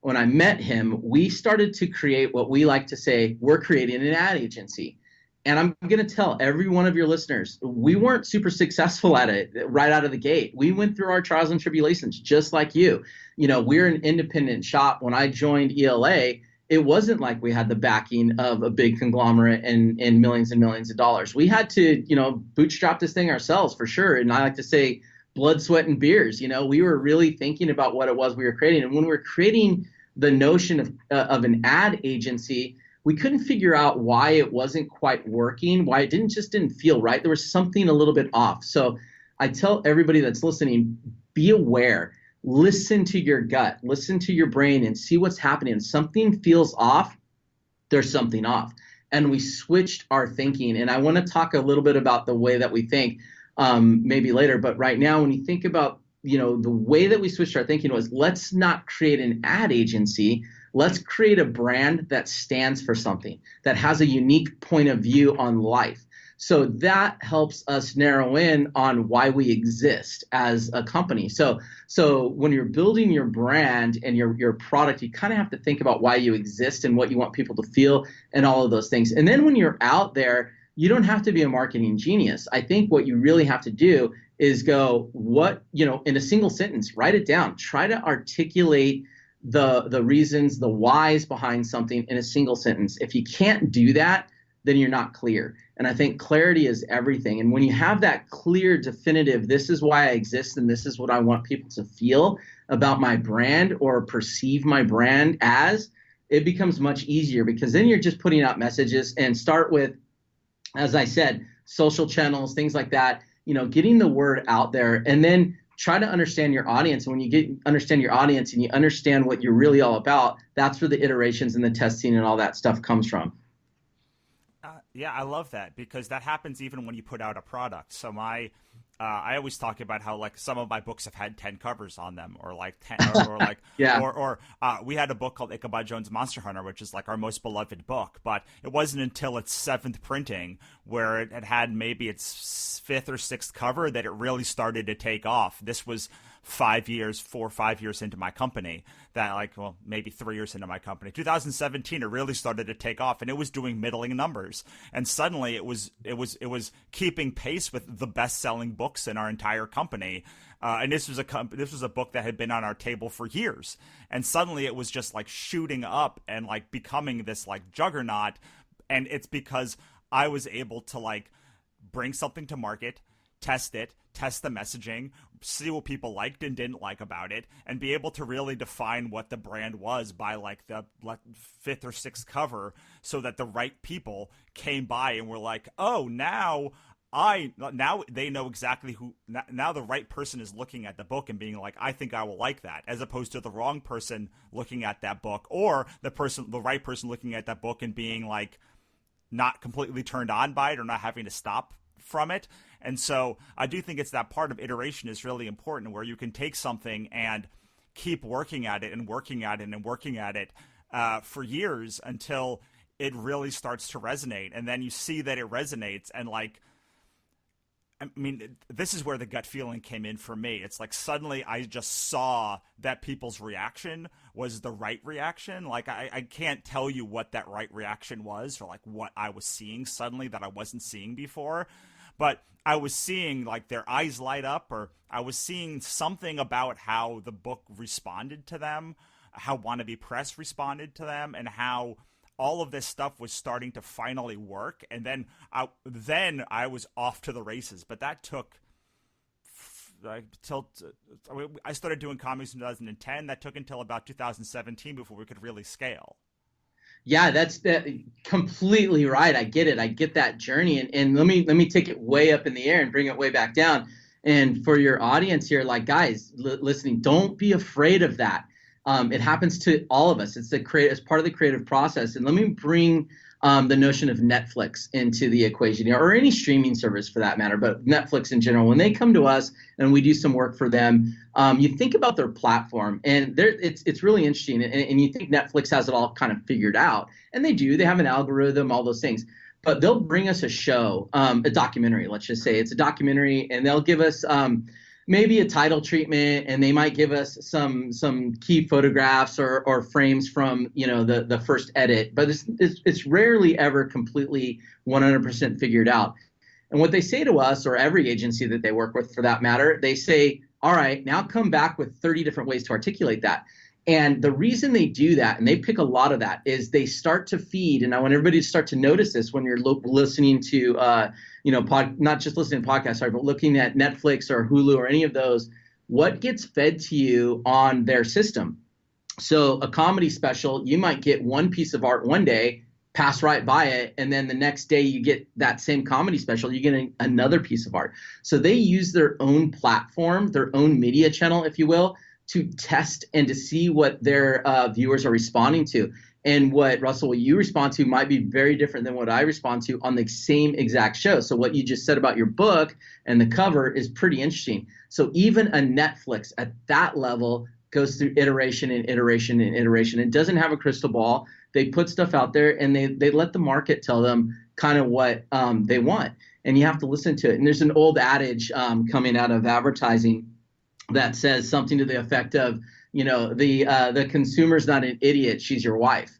when I met him, we started to create what we like to say, we're creating an ad agency. And I'm going to tell every one of your listeners, we weren't super successful at it right out of the gate. We went through our trials and tribulations just like you. You know, we're an independent shop. When I joined ELA, it wasn't like we had the backing of a big conglomerate and millions and millions of dollars. We had to, you know, bootstrap this thing ourselves for sure. And I like to say blood, sweat, and beers. You know, we were really thinking about what it was we were creating. And when we were creating the notion of an ad agency, we couldn't figure out why it wasn't quite working, why it didn't feel right. There was something a little bit off. So I tell everybody that's listening, be aware. Listen to your gut, listen to your brain, and see what's happening. Something feels off, there's something off. And we switched our thinking. And I want to talk a little bit about the way that we think maybe later. But right now, when you think about, you know, the way that we switched our thinking was, let's not create an ad agency. Let's create a brand that stands for something, that has a unique point of view on life. So that helps us narrow in on why we exist as a company. So when you're building your brand and your product, you kind of have to think about why you exist and what you want people to feel and all of those things. And then when you're out there, you don't have to be a marketing genius. I think what you really have to do is go, what, you know, in a single sentence, write it down. Try to articulate the reasons, the whys behind something in a single sentence. If you can't do that, then you're not clear. And I think clarity is everything. And when you have that clear, definitive, this is why I exist and this is what I want people to feel about my brand or perceive my brand as, it becomes much easier, because then you're just putting out messages. And start with, as I said, social channels, things like that, you know, getting the word out there, and then try to understand your audience. And when you understand your audience and you understand what you're really all about, that's where the iterations and the testing and all that stuff comes from. Yeah, I love that, because that happens even when you put out a product. So I always talk about how, like, some of my books have had 10 covers on them, or like 10, or like, yeah. or we had a book called Ichabod Jones' Monster Hunter, which is like our most beloved book, but it wasn't until its 7th printing, where it had maybe its 5th or 6th cover, that it really started to take off. This was 4 or 5 years into my company, that, like, well, maybe 3 years into my company. 2017, it really started to take off, and it was doing middling numbers. And suddenly it was keeping pace with the best-selling books in our entire company. And this was a book that had been on our table for years. And suddenly it was just like shooting up and like becoming this like juggernaut. And it's because I was able to like bring something to market, test the messaging, see what people liked and didn't like about it, and be able to really define what the brand was by like the 5th or 6th cover, so that the right people came by and were like, oh, now they know exactly who. Now the right person is looking at the book and being like, I think I will like that, as opposed to the wrong person looking at that book, or the right person looking at that book and being like not completely turned on by it, or not having to stop from it. And so I do think it's that part of iteration is really important, where you can take something and keep working at it and working at it and working at it for years until it really starts to resonate. And then you see that it resonates, and like, I mean, this is where the gut feeling came in for me. It's like suddenly I just saw that people's reaction was the right reaction. Like I can't tell you what that right reaction was, or like what I was seeing suddenly that I wasn't seeing before. But I was seeing like their eyes light up, or I was seeing something about how the book responded to them, how Wannabe Press responded to them, and how all of this stuff was starting to finally work. And then I was off to the races. But that took I started doing comics in 2010. That took until about 2017 before we could really scale. Yeah, that's completely right. I get it. I get that journey. And let me take it way up in the air and bring it way back down. And for your audience here, like, guys listening, don't be afraid of that. It happens to all of us. It's part of the creative process. And let me bring the notion of Netflix into the equation, or any streaming service for that matter, but Netflix in general. When they come to us and we do some work for them, you think about their platform, and it's really interesting. And you think Netflix has it all kind of figured out, and they do. They have an algorithm, all those things. But they'll bring us a show, a documentary. Let's just say it's a documentary, and they'll give us maybe a title treatment, and they might give us some key photographs or frames from the first edit. But it's rarely ever completely 100% figured out. And what they say to us, or every agency that they work with for that matter, they say, all right, now come back with 30 different ways to articulate that. And the reason they do that, and they pick a lot of that, is they start to feed. And I want everybody to start to notice this when you're listening to, not just listening to podcasts, sorry, but looking at Netflix or Hulu or any of those, what gets fed to you on their system. So a comedy special, you might get one piece of art one day, pass right by it, and then the next day you get that same comedy special, you get another piece of art. So they use their own platform, their own media channel, if you will, to test and to see what their viewers are responding to. And what, Russell, what you respond to might be very different than what I respond to on the same exact show. So what you just said about your book and the cover is pretty interesting. So even a Netflix at that level goes through iteration and iteration and iteration. It doesn't have a crystal ball. They put stuff out there, and they let the market tell them kind of what they want. And you have to listen to it. And there's an old adage coming out of advertising that says something to the effect of, the consumer's not an idiot, she's your wife.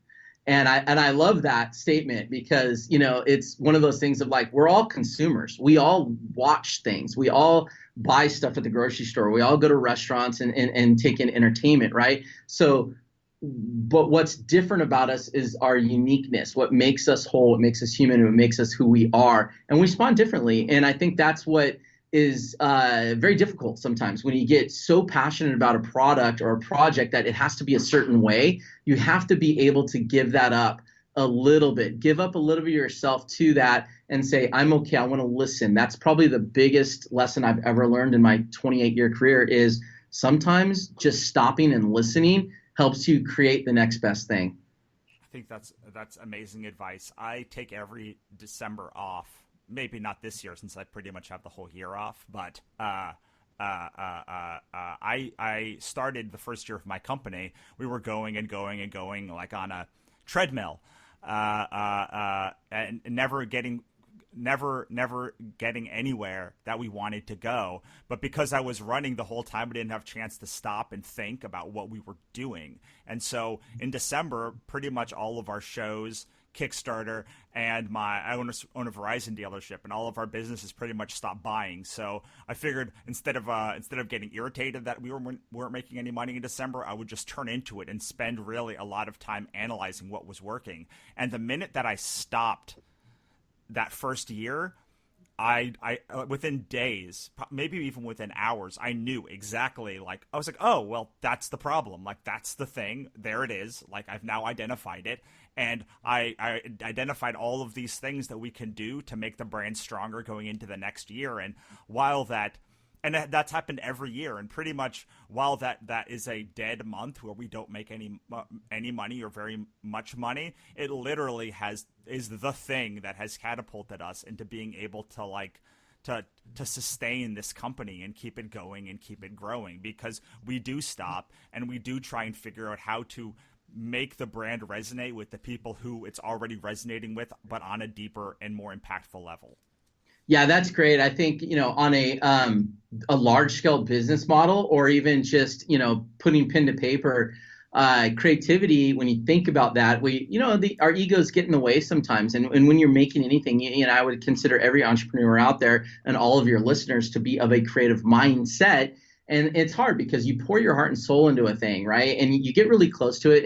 And I love that statement because, it's one of those things of like, we're all consumers. We all watch things. We all buy stuff at the grocery store. We all go to restaurants and take in entertainment, right? So, but what's different about us is our uniqueness, what makes us whole, what makes us human, what makes us who we are. And we respond differently. And I think that's what is very difficult sometimes when you get so passionate about a product or a project that it has to be a certain way. You have to be able to give that up a little bit, give up a little bit of yourself to that and say, I'm okay, I want to listen. That's probably the biggest lesson I've ever learned in my 28-year career is sometimes just stopping and listening helps you create the next best thing. I think that's amazing advice. I take every December off. Maybe not this year since I pretty much have the whole year off, but I started the first year of my company. We were going and going and going like on a treadmill, and never getting anywhere that we wanted to go. But because I was running the whole time, I didn't have a chance to stop and think about what we were doing. And so in December, pretty much all of our shows, Kickstarter, and I own a Verizon dealership, and all of our businesses pretty much stopped buying. So I figured instead of getting irritated that we weren't making any money in December, I would just turn into it and spend really a lot of time analyzing what was working. And the minute that I stopped that first year, I within days, maybe even within hours, I knew exactly, like, I was like, oh, well, that's the problem. Like, that's the thing. There it is. Like, I've now identified it. And I identified all of these things that we can do to make the brand stronger going into the next year. And that's happened every year. And pretty much while that is a dead month where we don't make any money or very much money, it literally is the thing that has catapulted us into being able to sustain this company and keep it going and keep it growing, because we do stop and we do try and figure out how to make the brand resonate with the people who it's already resonating with, but on a deeper and more impactful level. Yeah, that's great. I think, on a large scale business model, or even just, putting pen to paper, creativity, when you think about that, our egos get in the way sometimes. And when you're making anything, I would consider every entrepreneur out there and all of your listeners to be of a creative mindset. And it's hard because you pour your heart and soul into a thing, right? And you get really close to it.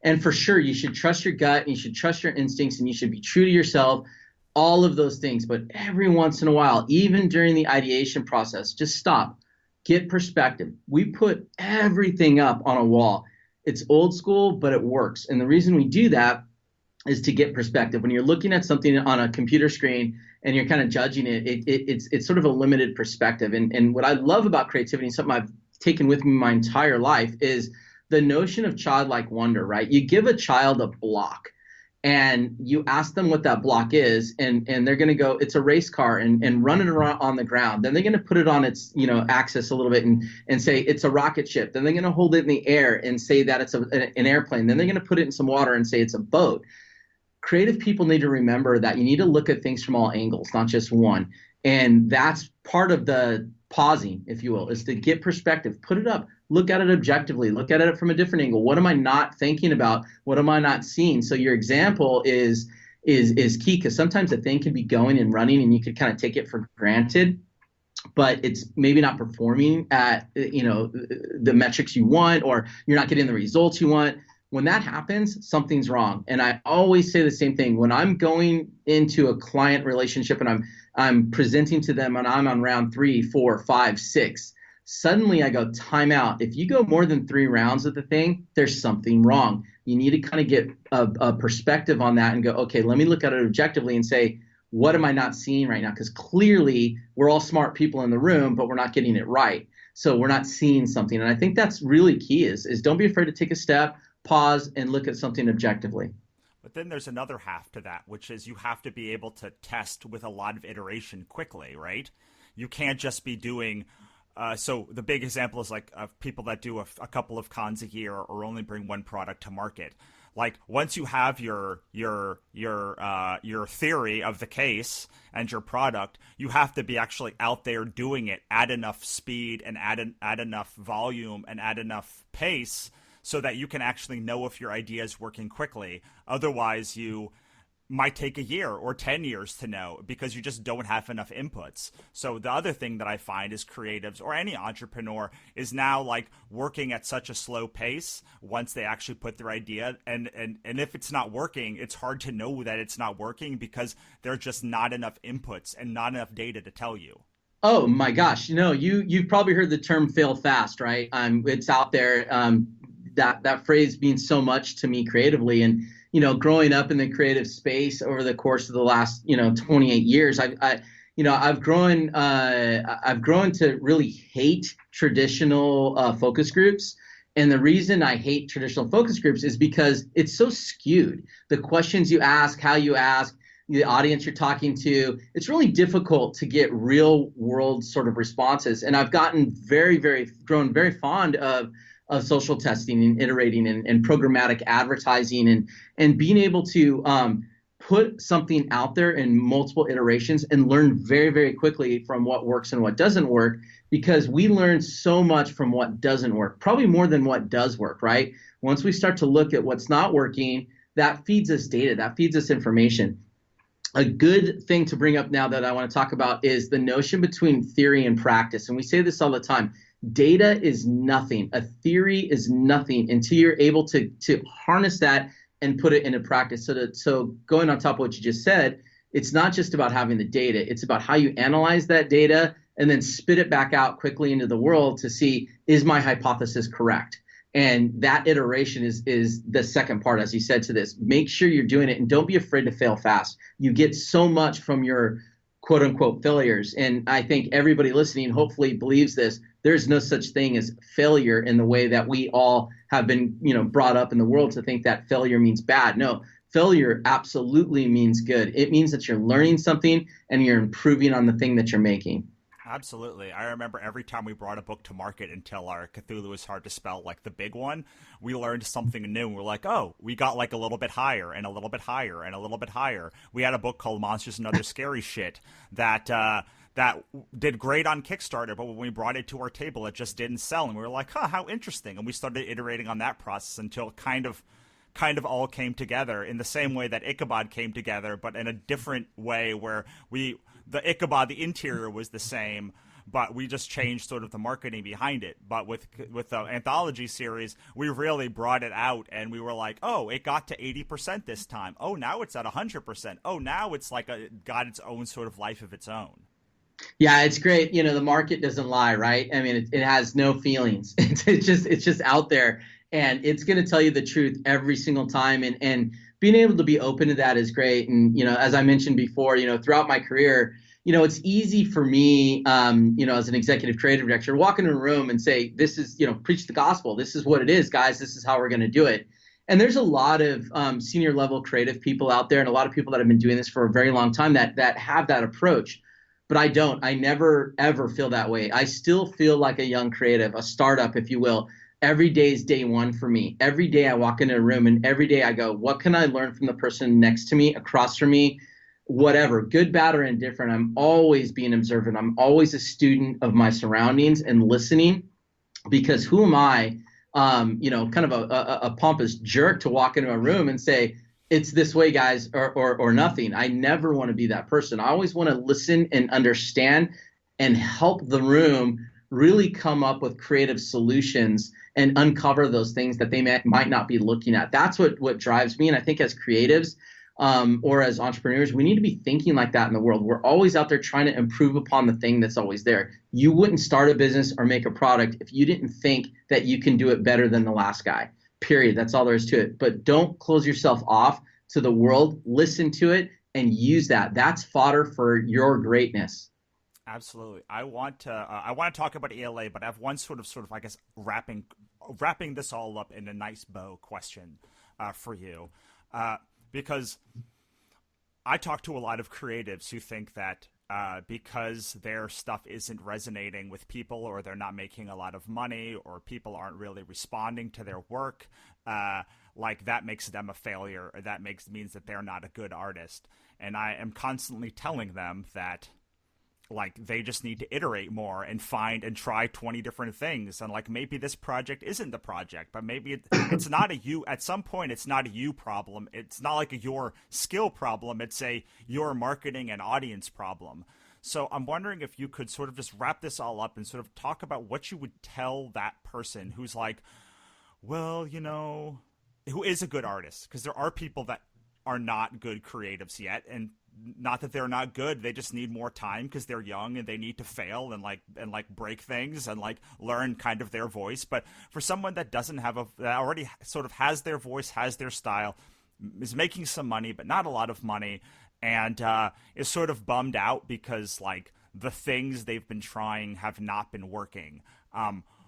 And for sure, you should trust your gut, and you should trust your instincts, and you should be true to yourself, all of those things. But every once in a while, even during the ideation process, just stop, get perspective. We put everything up on a wall. It's old school, but it works. And the reason we do that is to get perspective. When you're looking at something on a computer screen and you're kind of judging it, it's sort of a limited perspective. And what I love about creativity, and something I've taken with me my entire life, is the notion of childlike wonder, right? You give a child a block, and you ask them what that block is, and they're going to go, it's a race car, and run it around on the ground. Then they're going to put it on its axis a little bit and say it's a rocket ship. Then they're going to hold it in the air and say that it's an airplane. Then they're going to put it in some water and say it's a boat. Creative people need to remember that you need to look at things from all angles, not just one. And that's part of the pausing, if you will, is to get perspective, put it up, look at it objectively, look at it from a different angle. What am I not thinking about? What am I not seeing? So your example is key, because sometimes a thing can be going and running and you could kind of take it for granted, but it's maybe not performing at the metrics you want, or you're not getting the results you want. When that happens, something's wrong. And I always say the same thing. When I'm going into a client relationship and I'm presenting to them and I'm on round 3, 4, 5, 6, suddenly I go, time out. If you go more than 3 rounds of the thing, there's something wrong. You need to kind of get a perspective on that and go, okay, let me look at it objectively and say, what am I not seeing right now? Because clearly we're all smart people in the room, but we're not getting it right. So we're not seeing something. And I think that's really key is don't be afraid to take a step, pause, and look at something objectively. But then there's another half to that, which is you have to be able to test with a lot of iteration quickly, right? You can't just be doing so the big example is like people that do a couple of cons a year or only bring one product to market. Like once you have your theory of the case and your product, you have to be actually out there doing it at enough speed and add enough volume and add enough pace so that you can actually know if your idea is working quickly. Otherwise, you might take a year or 10 years to know because you just don't have enough inputs. So the other thing that I find is creatives or any entrepreneur is now like working at such a slow pace once they actually put their idea. And if it's not working, it's hard to know that it's not working because there's just not enough inputs and not enough data to tell you. Oh my gosh. You've probably heard the term fail fast, right? It's out there. That phrase means so much to me creatively. And, growing up in the creative space over the course of the last, 28 years, I've grown to really hate traditional focus groups. And the reason I hate traditional focus groups is because it's so skewed. The questions you ask, how you ask, the audience you're talking to, it's really difficult to get real world sort of responses. And I've gotten grown very fond of social testing and iterating and programmatic advertising and being able to put something out there in multiple iterations and learn very, very quickly from what works and what doesn't work, because we learn so much from what doesn't work, probably more than what does work, right? Once we start to look at what's not working, that feeds us data, that feeds us information. A good thing to bring up now that I want to talk about is the notion between theory and practice. And we say this all the time. Data is nothing. A theory is nothing until you're able to harness that and put it into practice. So going on top of what you just said, it's not just about having the data. It's about how you analyze that data and then spit it back out quickly into the world to see, is my hypothesis correct? And that iteration is the second part, as you said, to this. Make sure you're doing it and don't be afraid to fail fast. You get so much from your quote unquote failures. And I think everybody listening hopefully believes this. There's no such thing as failure in the way that we all have been, brought up in the world to think that failure means bad. No, failure absolutely means good. It means that you're learning something and you're improving on the thing that you're making. Absolutely. I remember every time we brought a book to market until our Cthulhu is hard to spell, like the big one, we learned something new. We're like, oh, we got like a little bit higher and a little bit higher and a little bit higher. We had a book called Monsters and Other Scary Shit that did great on Kickstarter, but when we brought it to our table, it just didn't sell. And we were like, how interesting. And we started iterating on that process until it kind of all came together in the same way that Ichabod came together, but in a different way where the Ichabod, the interior was the same, but we just changed sort of the marketing behind it. But with the anthology series, we really brought it out, and we were like, oh, it got to 80% this time. Oh, now it's at 100%. Oh, now it's like got its own sort of life of its own. Yeah, it's great. The market doesn't lie, right? I mean, it has no feelings. It's just out there, and it's going to tell you the truth every single time. And being able to be open to that is great. And, as I mentioned before, throughout my career, it's easy for me, as an executive creative director, walk into a room and say, this is, preach the gospel. This is what it is, guys. This is how we're going to do it. And there's a lot of senior level creative people out there, and a lot of people that have been doing this for a very long time that have that approach. But I don't. I never ever feel that way. I still feel like a young creative, a startup, if you will. Every day is day one for me. Every day I walk into a room, and every day I go, what can I learn from the person next to me, across from me, whatever, good, bad, or indifferent. I'm always being observant. I'm always a student of my surroundings and listening, because who am I, kind of a pompous jerk to walk into a room and say, it's this way, guys, or nothing. I never want to be that person. I always want to listen and understand and help the room really come up with creative solutions and uncover those things that they might not be looking at. That's what drives me. And I think as creatives, or as entrepreneurs, we need to be thinking like that in the world. We're always out there trying to improve upon the thing that's always there. You wouldn't start a business or make a product if you didn't think that you can do it better than the last guy, period. That's all there is to it. But don't close yourself off to the world. Listen to it and use that. That's fodder for your greatness. Absolutely. I want to talk about ELA, but I have one sort of I guess wrapping this all up in a nice bow question for you. Because I talk to a lot of creatives who think that because their stuff isn't resonating with people, or they're not making a lot of money, or people aren't really responding to their work, like that makes them a failure, or that means that they're not a good artist. And I am constantly telling them that, like, they just need to iterate more and find and try 20 different things. And like, maybe this project isn't the project, but maybe it's not at some point, it's not a you problem. It's not like your skill problem. It's your marketing and audience problem. So I'm wondering if you could sort of just wrap this all up and sort of talk about what you would tell that person who's like, well, who is a good artist. Because there are people that are not good creatives yet, and not that they're not good, they just need more time because they're young and they need to fail and break things and like learn kind of their voice. But for someone that doesn't have that already sort of has their voice, has their style, is making some money but not a lot of money, and is sort of bummed out because like the things they've been trying have not been working,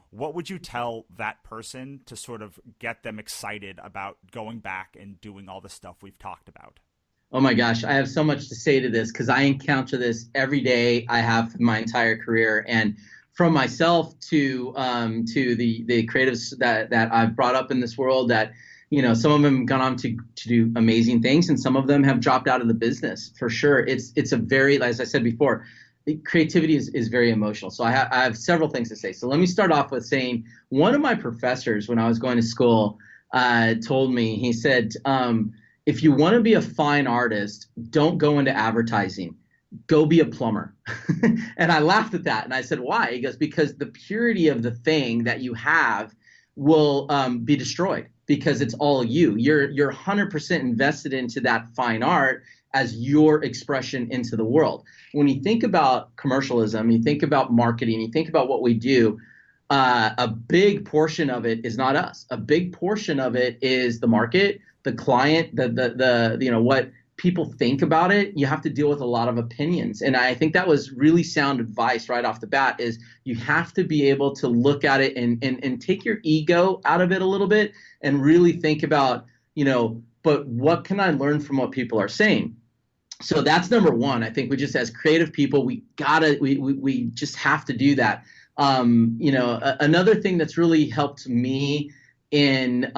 what would you tell that person to sort of get them excited about going back and doing all the stuff we've talked about? Oh my gosh, I have so much to say to this because I encounter this every day. I have my entire career, and from myself to the creatives that I've brought up in this world, that some of them have gone on to do amazing things, and some of them have dropped out of the business for sure. It's a very, as I said before, creativity is very emotional. So I have several things to say. So let me start off with saying one of my professors when I was going to school told me, he said, if you want to be a fine artist, don't go into advertising. Go be a plumber. And I laughed at that. And I said, why? He goes, because the purity of the thing that you have will be destroyed because it's all you. You're 100% invested into that fine art as your expression into the world. When you think about commercialism, you think about marketing, you think about what we do, a big portion of it is not us. A big portion of it is the market, the client, the what people think about it. You have to deal with a lot of opinions. And I think that was really sound advice right off the bat, is you have to be able to look at it and take your ego out of it a little bit and really think about, but what can I learn from what people are saying? So that's number one. I think we just, as creative people, we just have to do that. Another thing that's really helped me in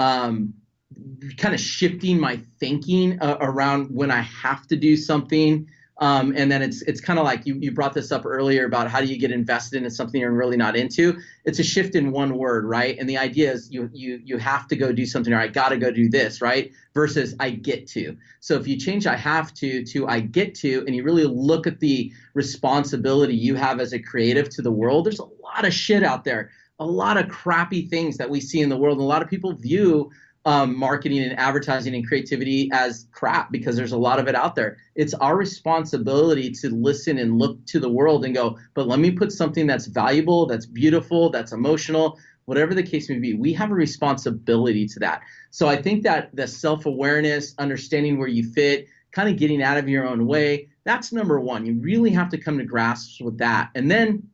kind of shifting my thinking around when I have to do something. And then it's kind of like you brought this up earlier about how do you get invested into something you're really not into. It's a shift in one word, right? And the idea is you have to go do something, or I got to go do this, right? Versus I get to. So if you change I have to I get to, and you really look at the responsibility you have as a creative to the world, there's a lot of shit out there, a lot of crappy things that we see in the world. And a lot of people view marketing and advertising and creativity as crap because there's a lot of it out there. It's our responsibility to listen and look to the world and go, but let me put something that's valuable, that's beautiful, that's emotional, whatever the case may be. We have a responsibility to that. So I think that the self-awareness, understanding where you fit, kind of getting out of your own way, that's number one. You really have to come to grasp with that. And then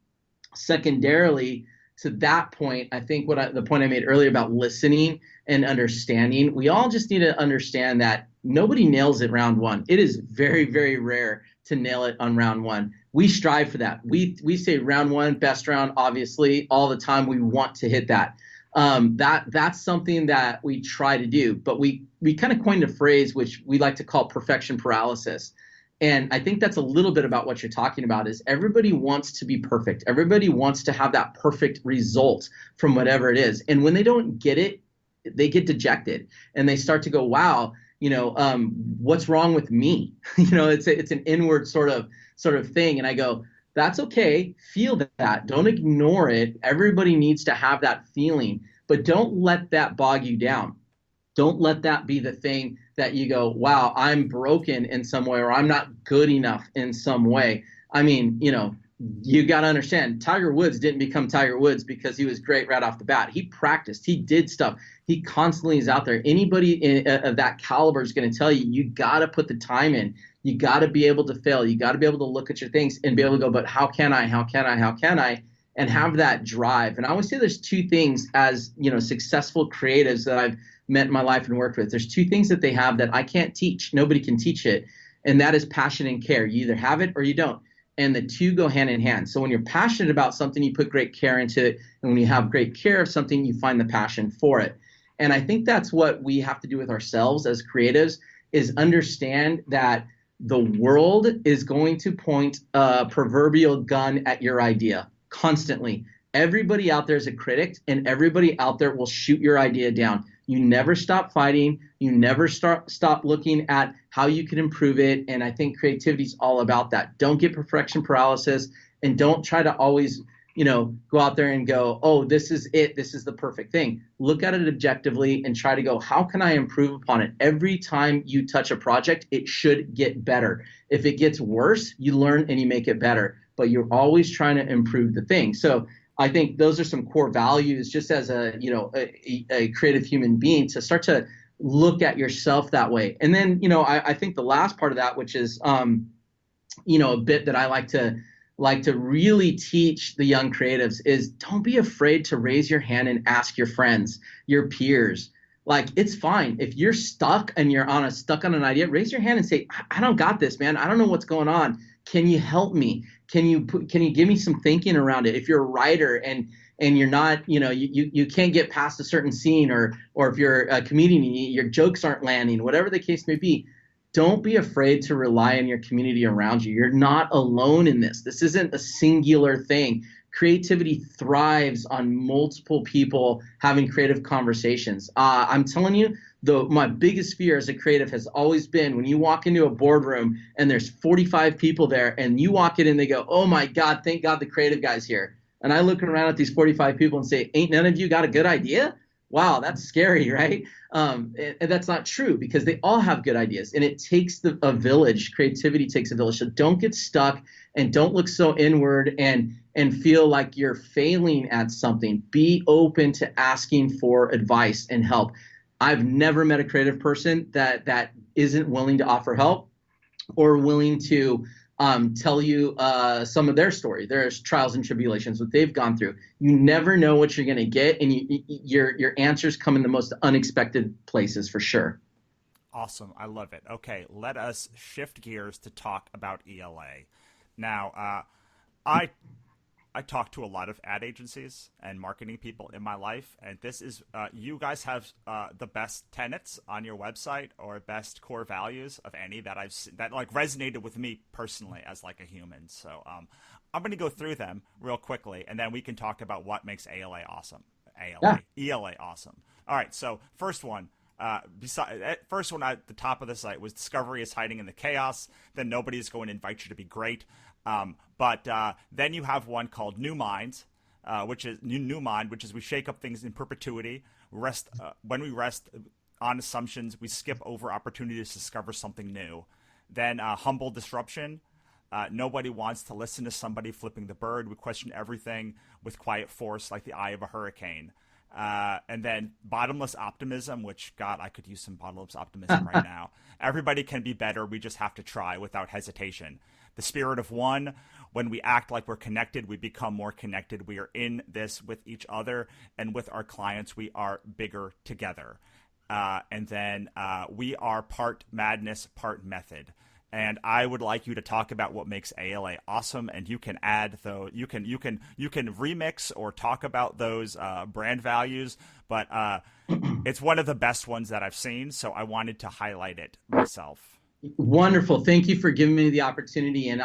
secondarily, to that point, I think the point I made earlier about listening and understanding, we all just need to understand that nobody nails it round one. It is very, very rare to nail it on round one. We strive for that. We say round one, best round, obviously, all the time. We want to hit that. That's something that we try to do. But we kind of coined a phrase which we like to call perfection paralysis. And I think that's a little bit about what you're talking about is everybody wants to be perfect. Everybody wants to have that perfect result from whatever it is. And when they don't get it, they get dejected and they start to go, wow, what's wrong with me? It's an inward sort of thing. And I go, that's okay. Feel that. Don't ignore it. Everybody needs to have that feeling, but don't let that bog you down. Don't let that be the thing that you go, wow, I'm broken in some way, or I'm not good enough in some way. I mean, you got to understand, Tiger Woods didn't become Tiger Woods because he was great right off the bat. He practiced. He did stuff. He constantly is out there. Anybody of that caliber is going to tell you, you got to put the time in. You got to be able to fail. You got to be able to look at your things and be able to go, but how can I? How can I? How can I? And have that drive. And I always say there's two things as, successful creatives that I've met in my life and worked with. There's two things that they have that I can't teach. Nobody can teach it. And that is passion and care. You either have it or you don't. And the two go hand in hand. So when you're passionate about something, you put great care into it. And when you have great care of something, you find the passion for it. And I think that's what we have to do with ourselves as creatives is understand that the world is going to point a proverbial gun at your idea constantly. Everybody out there is a critic, and everybody out there will shoot your idea down. You never stop fighting. You never stop looking at how you can improve it. And I think creativity is all about that. Don't get perfection paralysis, and don't try to always, go out there and go, oh, this is it. This is the perfect thing. Look at it objectively and try to go, how can I improve upon it? Every time you touch a project, it should get better. If it gets worse, you learn and you make it better. But you're always trying to improve the thing. So I think those are some core values just as a creative human being to start to look at yourself that way. And then, I think the last part of that, which is, a bit that I like to really teach the young creatives is don't be afraid to raise your hand and ask your friends, your peers. Like, it's fine. If you're stuck and you're stuck on an idea, raise your hand and say, I don't got this, man. I don't know what's going on. Can you help me? Can you give me some thinking around it? If you're a writer and you're not, you can't get past a certain scene, or if you're a comedian, your jokes aren't landing, whatever the case may be, don't be afraid to rely on your community around you. You're not alone in this. This isn't a singular thing. Creativity thrives on multiple people having creative conversations. I'm telling you, my biggest fear as a creative has always been when you walk into a boardroom and there's 45 people there and you walk in and they go, oh my God, thank God the creative guy's here. And I look around at these 45 people and say, ain't none of you got a good idea? Wow, that's scary, right? And that's not true because they all have good ideas, and it takes a village. Creativity takes a village. So don't get stuck and don't look so inward and feel like you're failing at something. Be open to asking for advice and help. I've never met a creative person that isn't willing to offer help or willing to tell you some of their story, their trials and tribulations, what they've gone through. You never know what you're going to get, and your answers come in the most unexpected places for sure. Awesome. I love it. Okay, let us shift gears to talk about ELA. Now, I talk to a lot of ad agencies and marketing people in my life, and this is you guys have the best tenets on your website or best core values of any that that like resonated with me personally as like a human. So I'm going to go through them real quickly, and then we can talk about what makes ELA awesome. ELA awesome. All right. So first one. First one at the top of the site was discovery is hiding in the chaos. Then nobody is going to invite you to be great. But then you have one called New Mind, which is New Mind, which is we shake up things in perpetuity. When we rest on assumptions, we skip over opportunities to discover something new. Then Humble Disruption. Nobody wants to listen to somebody flipping the bird. We question everything with quiet force, like the eye of a hurricane. And then Bottomless Optimism, which, God, I could use some bottomless optimism right now. Everybody can be better. We just have to try without hesitation. the spirit of one. When we act like we're connected, we become more connected. We are in this with each other and with our clients. We are bigger together. And then we are part madness, part method. And I would like you to talk about what makes ALA awesome, and you can add though you can remix or talk about those brand values, but it's one of the best ones that I've seen, so I wanted to highlight it myself. Wonderful. Thank you for giving me the opportunity. And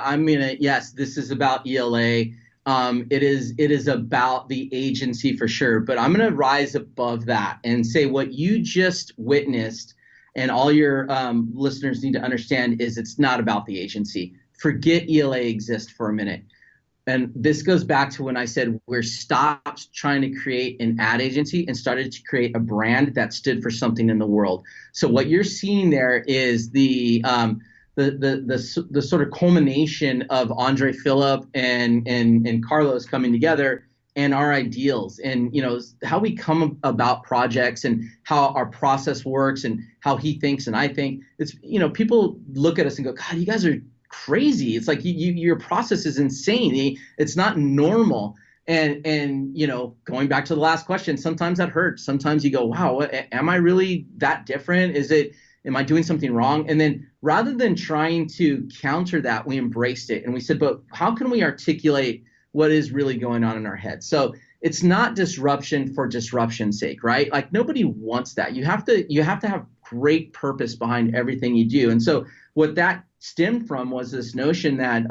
yes, this is about ELA. It is about the agency for sure, but I'm going to rise above that and say what you just witnessed and all your listeners need to understand is it's not about the agency. Forget ELA exists for a minute. And this goes back to when I said we're stopped trying to create an ad agency and started to create a brand that stood for something in the world. So what you're seeing there is the sort of culmination of Andre Phillip and Carlos coming together and our ideals and how we come about projects and how our process works and how he thinks and I think. It's people look at us and go, God, you guys are crazy. It's like your process is insane. It's not normal. And going back to the last question, sometimes that hurts. Sometimes you go, wow, am I really that different? Am I doing something wrong? And then rather than trying to counter that, we embraced it and we said, but how can we articulate what is really going on in our head? So it's not disruption for disruption's sake, right? Like nobody wants that. You have to have great purpose behind everything you do. And so what that stemmed from was this notion that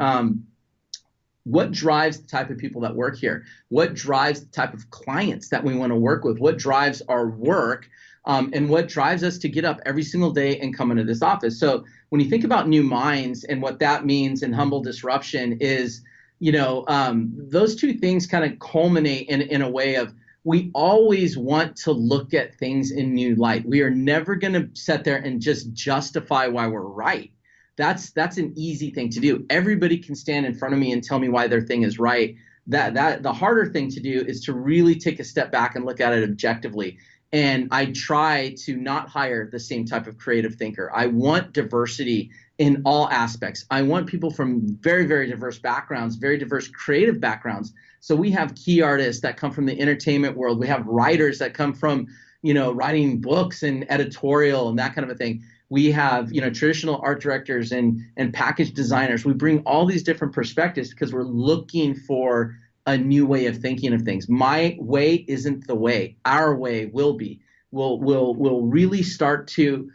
what drives the type of people that work here? What drives the type of clients that we want to work with? What drives our work? And what drives us to get up every single day and come into this office? So when you think about new minds and what that means in humble disruption is, those two things kind of culminate in a way of we always want to look at things in new light. We are never going to sit there and just justify why we're right. That's an easy thing to do. Everybody can stand in front of me and tell me why their thing is right. That the harder thing to do is to really take a step back and look at it objectively. And I try to not hire the same type of creative thinker. I want diversity in all aspects. I want people from very, very diverse backgrounds, very diverse creative backgrounds. So we have key artists that come from the entertainment world. We have writers that come from, writing books and editorial and that kind of a thing. We have, traditional art directors and package designers. We bring all these different perspectives because we're looking for a new way of thinking of things. My way isn't the way. Our way will be. We'll really start to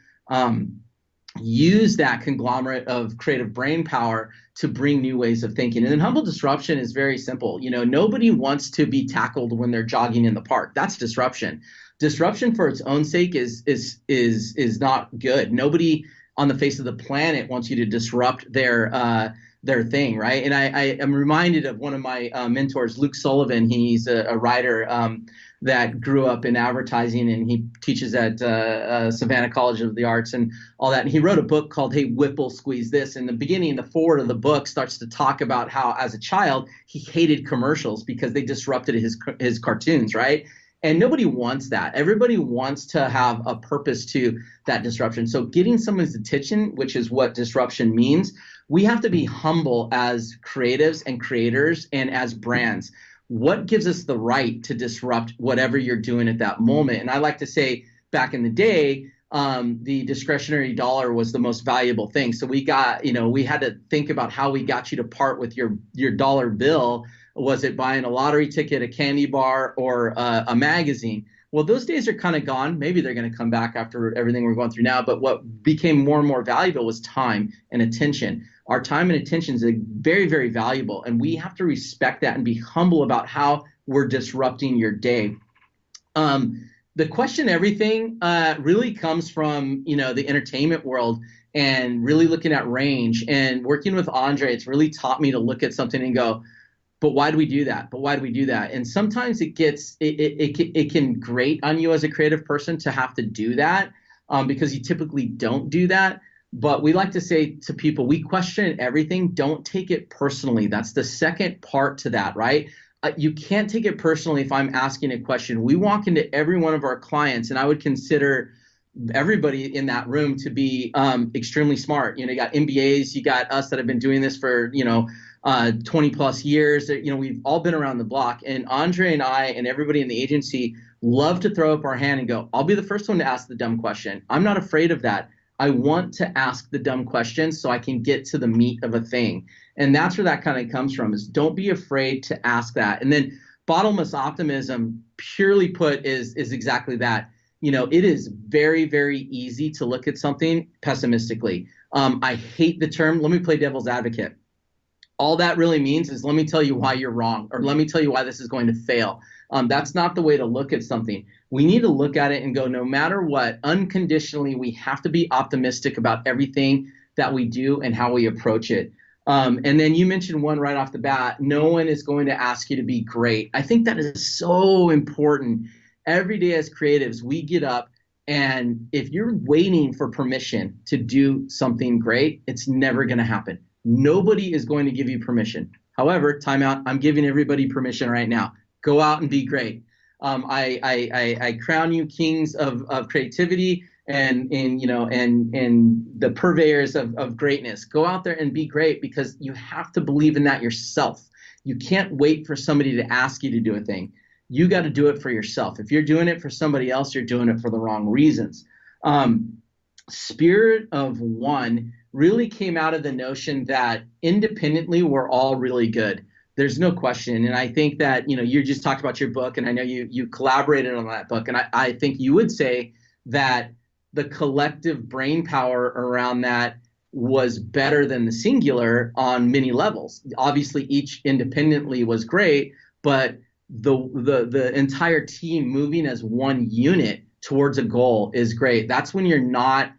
use that conglomerate of creative brain power to bring new ways of thinking. And then humble disruption is very simple. Nobody wants to be tackled when they're jogging in the park. That's disruption. Disruption for its own sake is not good. Nobody on the face of the planet wants you to disrupt their thing, right? And I am reminded of one of my mentors, Luke Sullivan. He's a writer that grew up in advertising, and he teaches at Savannah College of the Arts and all that. And he wrote a book called Hey, Whipple Squeeze This. In the beginning, the forward of the book starts to talk about how, as a child, he hated commercials because they disrupted his cartoons, right? And nobody wants that. Everybody wants to have a purpose to that disruption. So getting someone's attention, which is what disruption means, we have to be humble as creatives and creators and as brands. What gives us the right to disrupt whatever you're doing at that moment? And I like to say back in the day, the discretionary dollar was the most valuable thing. So we had to think about how we got you to part with your dollar bill. Was it buying a lottery ticket, a candy bar, or a magazine? Well, those days are kind of gone. Maybe they're going to come back after everything we're going through now. But what became more and more valuable was time and attention. Our time and attention is very, very valuable. And we have to respect that and be humble about how we're disrupting your day. The question everything really comes from, the entertainment world and really looking at range. And working with Andre, it's really taught me to look at something and go, but why do we do that? But why do we do that? And sometimes it can grate on you as a creative person to have to do that because you typically don't do that. But we like to say to people, we question everything. Don't take it personally. That's the second part to that, right? You can't take it personally if I'm asking a question. We walk into every one of our clients, and I would consider everybody in that room to be extremely smart. You got MBAs, you got us that have been doing this for 20 plus years. We've all been around the block, and Andre and I and everybody in the agency love to throw up our hand and go, I'll be the first one to ask the dumb question. I'm not afraid of that. I want to ask the dumb questions so I can get to the meat of a thing. And that's where that kind of comes from, is don't be afraid to ask that. And then bottomless optimism, purely put, is exactly that. It is very, very easy to look at something pessimistically. I hate the term, let me play devil's advocate. All that really means is, let me tell you why you're wrong, or let me tell you why this is going to fail. That's not the way to look at something. We need to look at it and go, no matter what, unconditionally, we have to be optimistic about everything that we do and how we approach it. And then you mentioned one right off the bat, no one is going to ask you to be great. I think that is so important. Every day as creatives, we get up, and if you're waiting for permission to do something great, it's never going to happen. Nobody is going to give you permission. However, time out, I'm giving everybody permission right now. Go out and be great. I crown you kings of creativity and the purveyors of greatness. Go out there and be great, because you have to believe in that yourself. You can't wait for somebody to ask you to do a thing. You got to do it for yourself. If you're doing it for somebody else, you're doing it for the wrong reasons. Spirit of one really came out of the notion that independently we're all really good. There's no question. And I think that, you just talked about your book, and I know you collaborated on that book. And I think you would say that the collective brain power around that was better than the singular on many levels. Obviously, each independently was great, but the entire team moving as one unit towards a goal is great. That's when you're not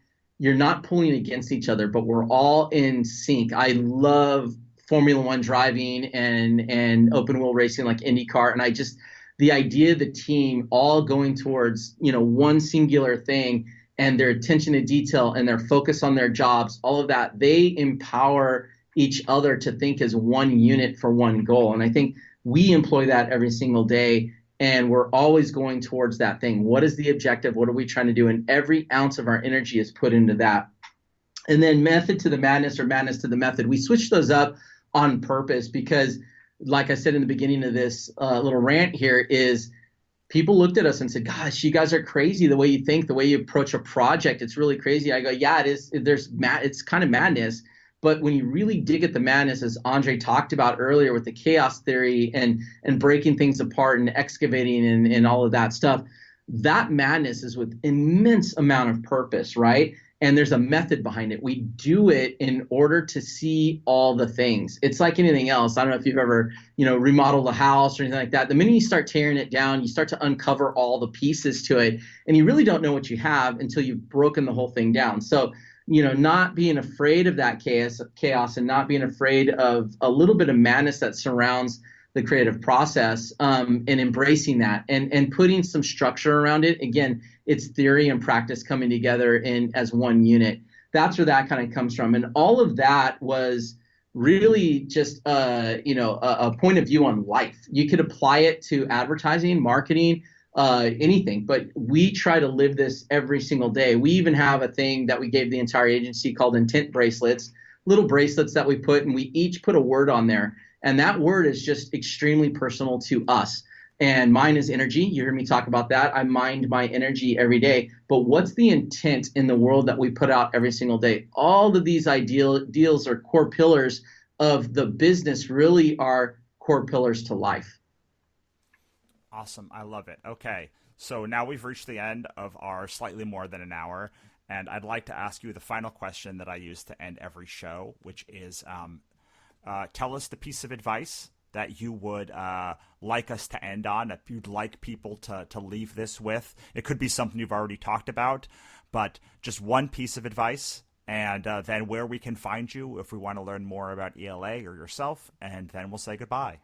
pulling against each other, but we're all in sync. I love Formula One driving and open wheel racing like IndyCar. And the idea of the team all going towards, one singular thing, and their attention to detail and their focus on their jobs, all of that, they empower each other to think as one unit for one goal. And I think we employ that every single day. And we're always going towards that thing. What is the objective? What are we trying to do? And every ounce of our energy is put into that. And then method to the madness, or madness to the method. We switch those up on purpose because, like I said in the beginning of this little rant here, is people looked at us and said, gosh, you guys are crazy the way you think, the way you approach a project. It's really crazy. I go, yeah, it is. It's kind of madness. But when you really dig at the madness, as Andre talked about earlier with the chaos theory and breaking things apart and excavating and all of that stuff, that madness is with immense amount of purpose, right? And there's a method behind it. We do it in order to see all the things. It's like anything else. I don't know if you've ever, remodeled a house or anything like that. The minute you start tearing it down, you start to uncover all the pieces to it, and you really don't know what you have until you've broken the whole thing down. So, not being afraid of that chaos and not being afraid of a little bit of madness that surrounds the creative process, and embracing that and putting some structure around it. Again, it's theory and practice coming together as one unit. That's where that kind of comes from. And all of that was really just a point of view on life. You could apply it to advertising, marketing, anything, but we try to live this every single day. We even have a thing that we gave the entire agency called intent bracelets, little bracelets that we put, and we each put a word on there. And that word is just extremely personal to us. And mine is energy. You hear me talk about that. I mind my energy every day. But what's the intent in the world that we put out every single day? All of these ideals or core pillars of the business really are core pillars to life. Awesome. I love it. Okay. So now we've reached the end of our slightly more than an hour. And I'd like to ask you the final question that I use to end every show, which is tell us the piece of advice that you would like us to end on, if you'd like people to leave this with. It could be something you've already talked about, but just one piece of advice, and then where we can find you if we want to learn more about ELA or yourself, and then we'll say goodbye.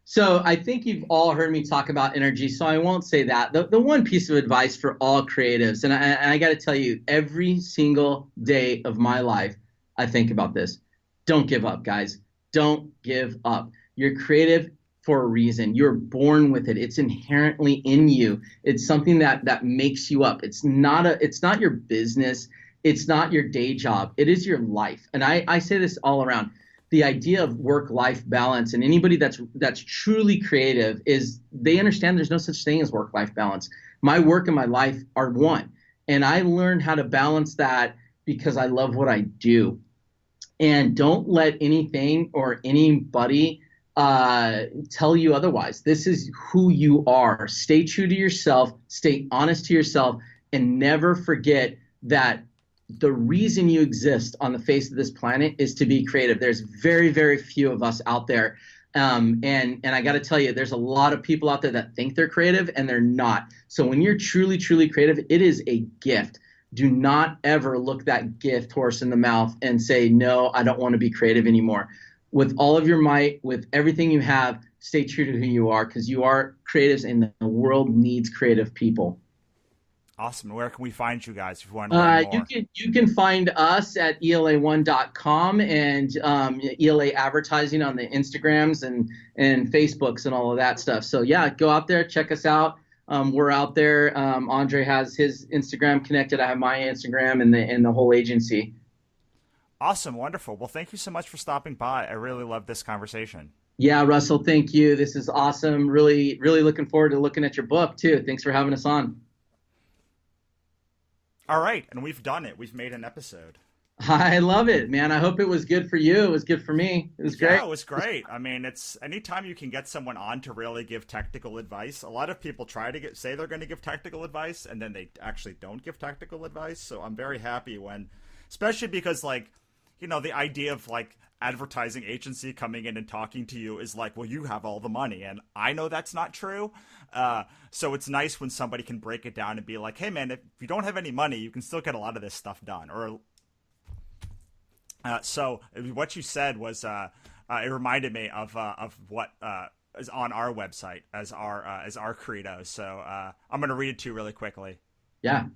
So I think you've all heard me talk about energy, so I won't say that. The one piece of advice for all creatives, and I got to tell you, every single day of my life, I think about this. Don't give up, guys. Don't give up. You're creative. for a reason. You're born with it. It's inherently in you. It's something that makes you up. It's not your business. It's not your day job. It is your life. And I say this all around. The idea of work-life balance, and anybody that's truly creative, is they understand there's no such thing as work-life balance. My work and my life are one. And I learned how to balance that because I love what I do. And don't let anything or anybody tell you otherwise. This is who you are. Stay true to yourself, stay honest to yourself, and never forget that the reason you exist on the face of this planet is to be creative. There's very, very few of us out there. And I got to tell you, there's a lot of people out there that think they're creative and they're not. So when you're truly, truly creative, it is a gift. Do not ever look that gift horse in the mouth and say, no, I don't want to be creative anymore. With all of your might, with everything you have, stay true to who you are, because you are creatives and the world needs creative people. Awesome. Where can we find you guys if you want to learn more? You can find us at ela1.com and ELA advertising on the Instagrams and Facebooks and all of that stuff. So yeah, go out there, check us out. We're out there. Andre has his Instagram connected. I have my Instagram and the whole agency. Awesome. Wonderful. Well, thank you so much for stopping by. I really loved this conversation. Yeah, Russell, thank you. This is awesome. Really, really looking forward to looking at your book too. Thanks for having us on. All right. And we've done it. We've made an episode. I love it, man. I hope it was good for you. It was good for me. It was great. Yeah, it was great. I mean, it's anytime you can get someone on to really give technical advice. A lot of people try to say they're going to give technical advice, and then they actually don't give technical advice. So I'm very happy when, especially because the idea of advertising agency coming in and talking to you is like, well, you have all the money. And I know that's not true. So it's nice when somebody can break it down and be like, hey man, if you don't have any money, you can still get a lot of this stuff done. So what you said was, it reminded me of what is on our website as our credo. So I'm going to read it to you really quickly. Yeah.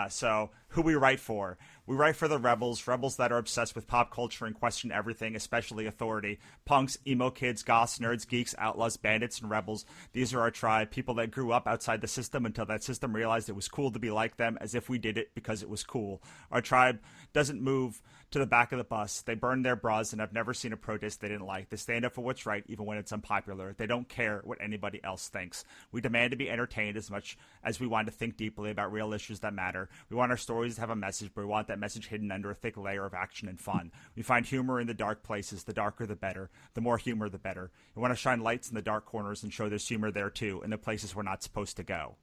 So who we write for. We write for the rebels that are obsessed with pop culture and question everything, especially authority. Punks, emo kids, goths, nerds, geeks, outlaws, bandits, and rebels. These are our tribe, people that grew up outside the system until that system realized it was cool to be like them, as if we did it because it was cool. Our tribe doesn't move to the back of the bus. They burn their bras, and I've never seen a protest they didn't like. They stand up for what's right, even when it's unpopular. They don't care what anybody else thinks. We demand to be entertained as much as we want to think deeply about real issues that matter. We want our stories to have a message, but we want that message hidden under a thick layer of action and fun. We find humor in the dark places. The darker, the better. The more humor, the better. We want to shine lights in the dark corners and show there's humor there, too, in the places we're not supposed to go.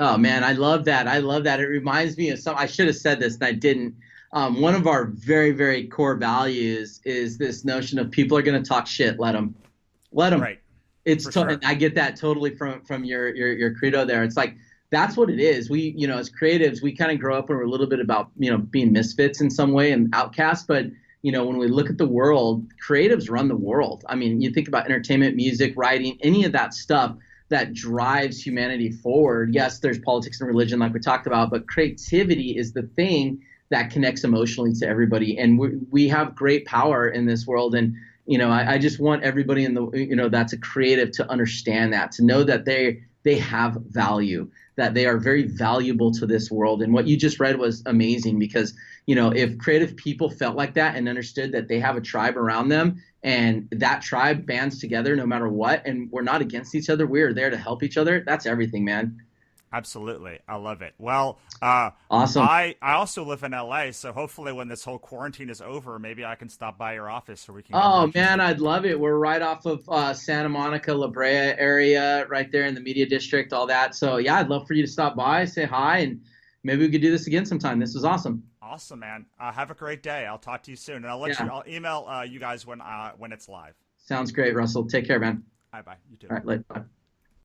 Oh, man, I love that. I love that. It reminds me of I should have said this, and I didn't. One of our very, very core values is this notion of people are going to talk shit. Let them. Right. And I get that totally from your credo there. It's like, that's what it is. We, as creatives, we kind of grow up and we're a little bit about, being misfits in some way and outcasts. But, when we look at the world, creatives run the world. I mean, you think about entertainment, music, writing, any of that stuff that drives humanity forward. Yes, there's politics and religion like we talked about, but creativity is the thing that connects emotionally to everybody. And we have great power in this world. And, I just want everybody in the, that's a creative to understand that, to know that they have value, that they are very valuable to this world. And what you just read was amazing because, if creative people felt like that and understood that they have a tribe around them and that tribe bands together no matter what, and we're not against each other, we are there to help each other. That's everything, man. Absolutely. I love it. Well, awesome. I also live in LA, so hopefully when this whole quarantine is over, maybe I can stop by your office so we can. Oh man, I'd love it. We're right off of Santa Monica, La Brea area, right there in the Media District, all that. So yeah, I'd love for you to stop by, say hi, and maybe we could do this again sometime. This was awesome. Awesome, man. Have a great day. I'll talk to you soon, and I'll email you guys when it's live. Sounds great, Russell. Take care, man. Bye. You too. All right, bye.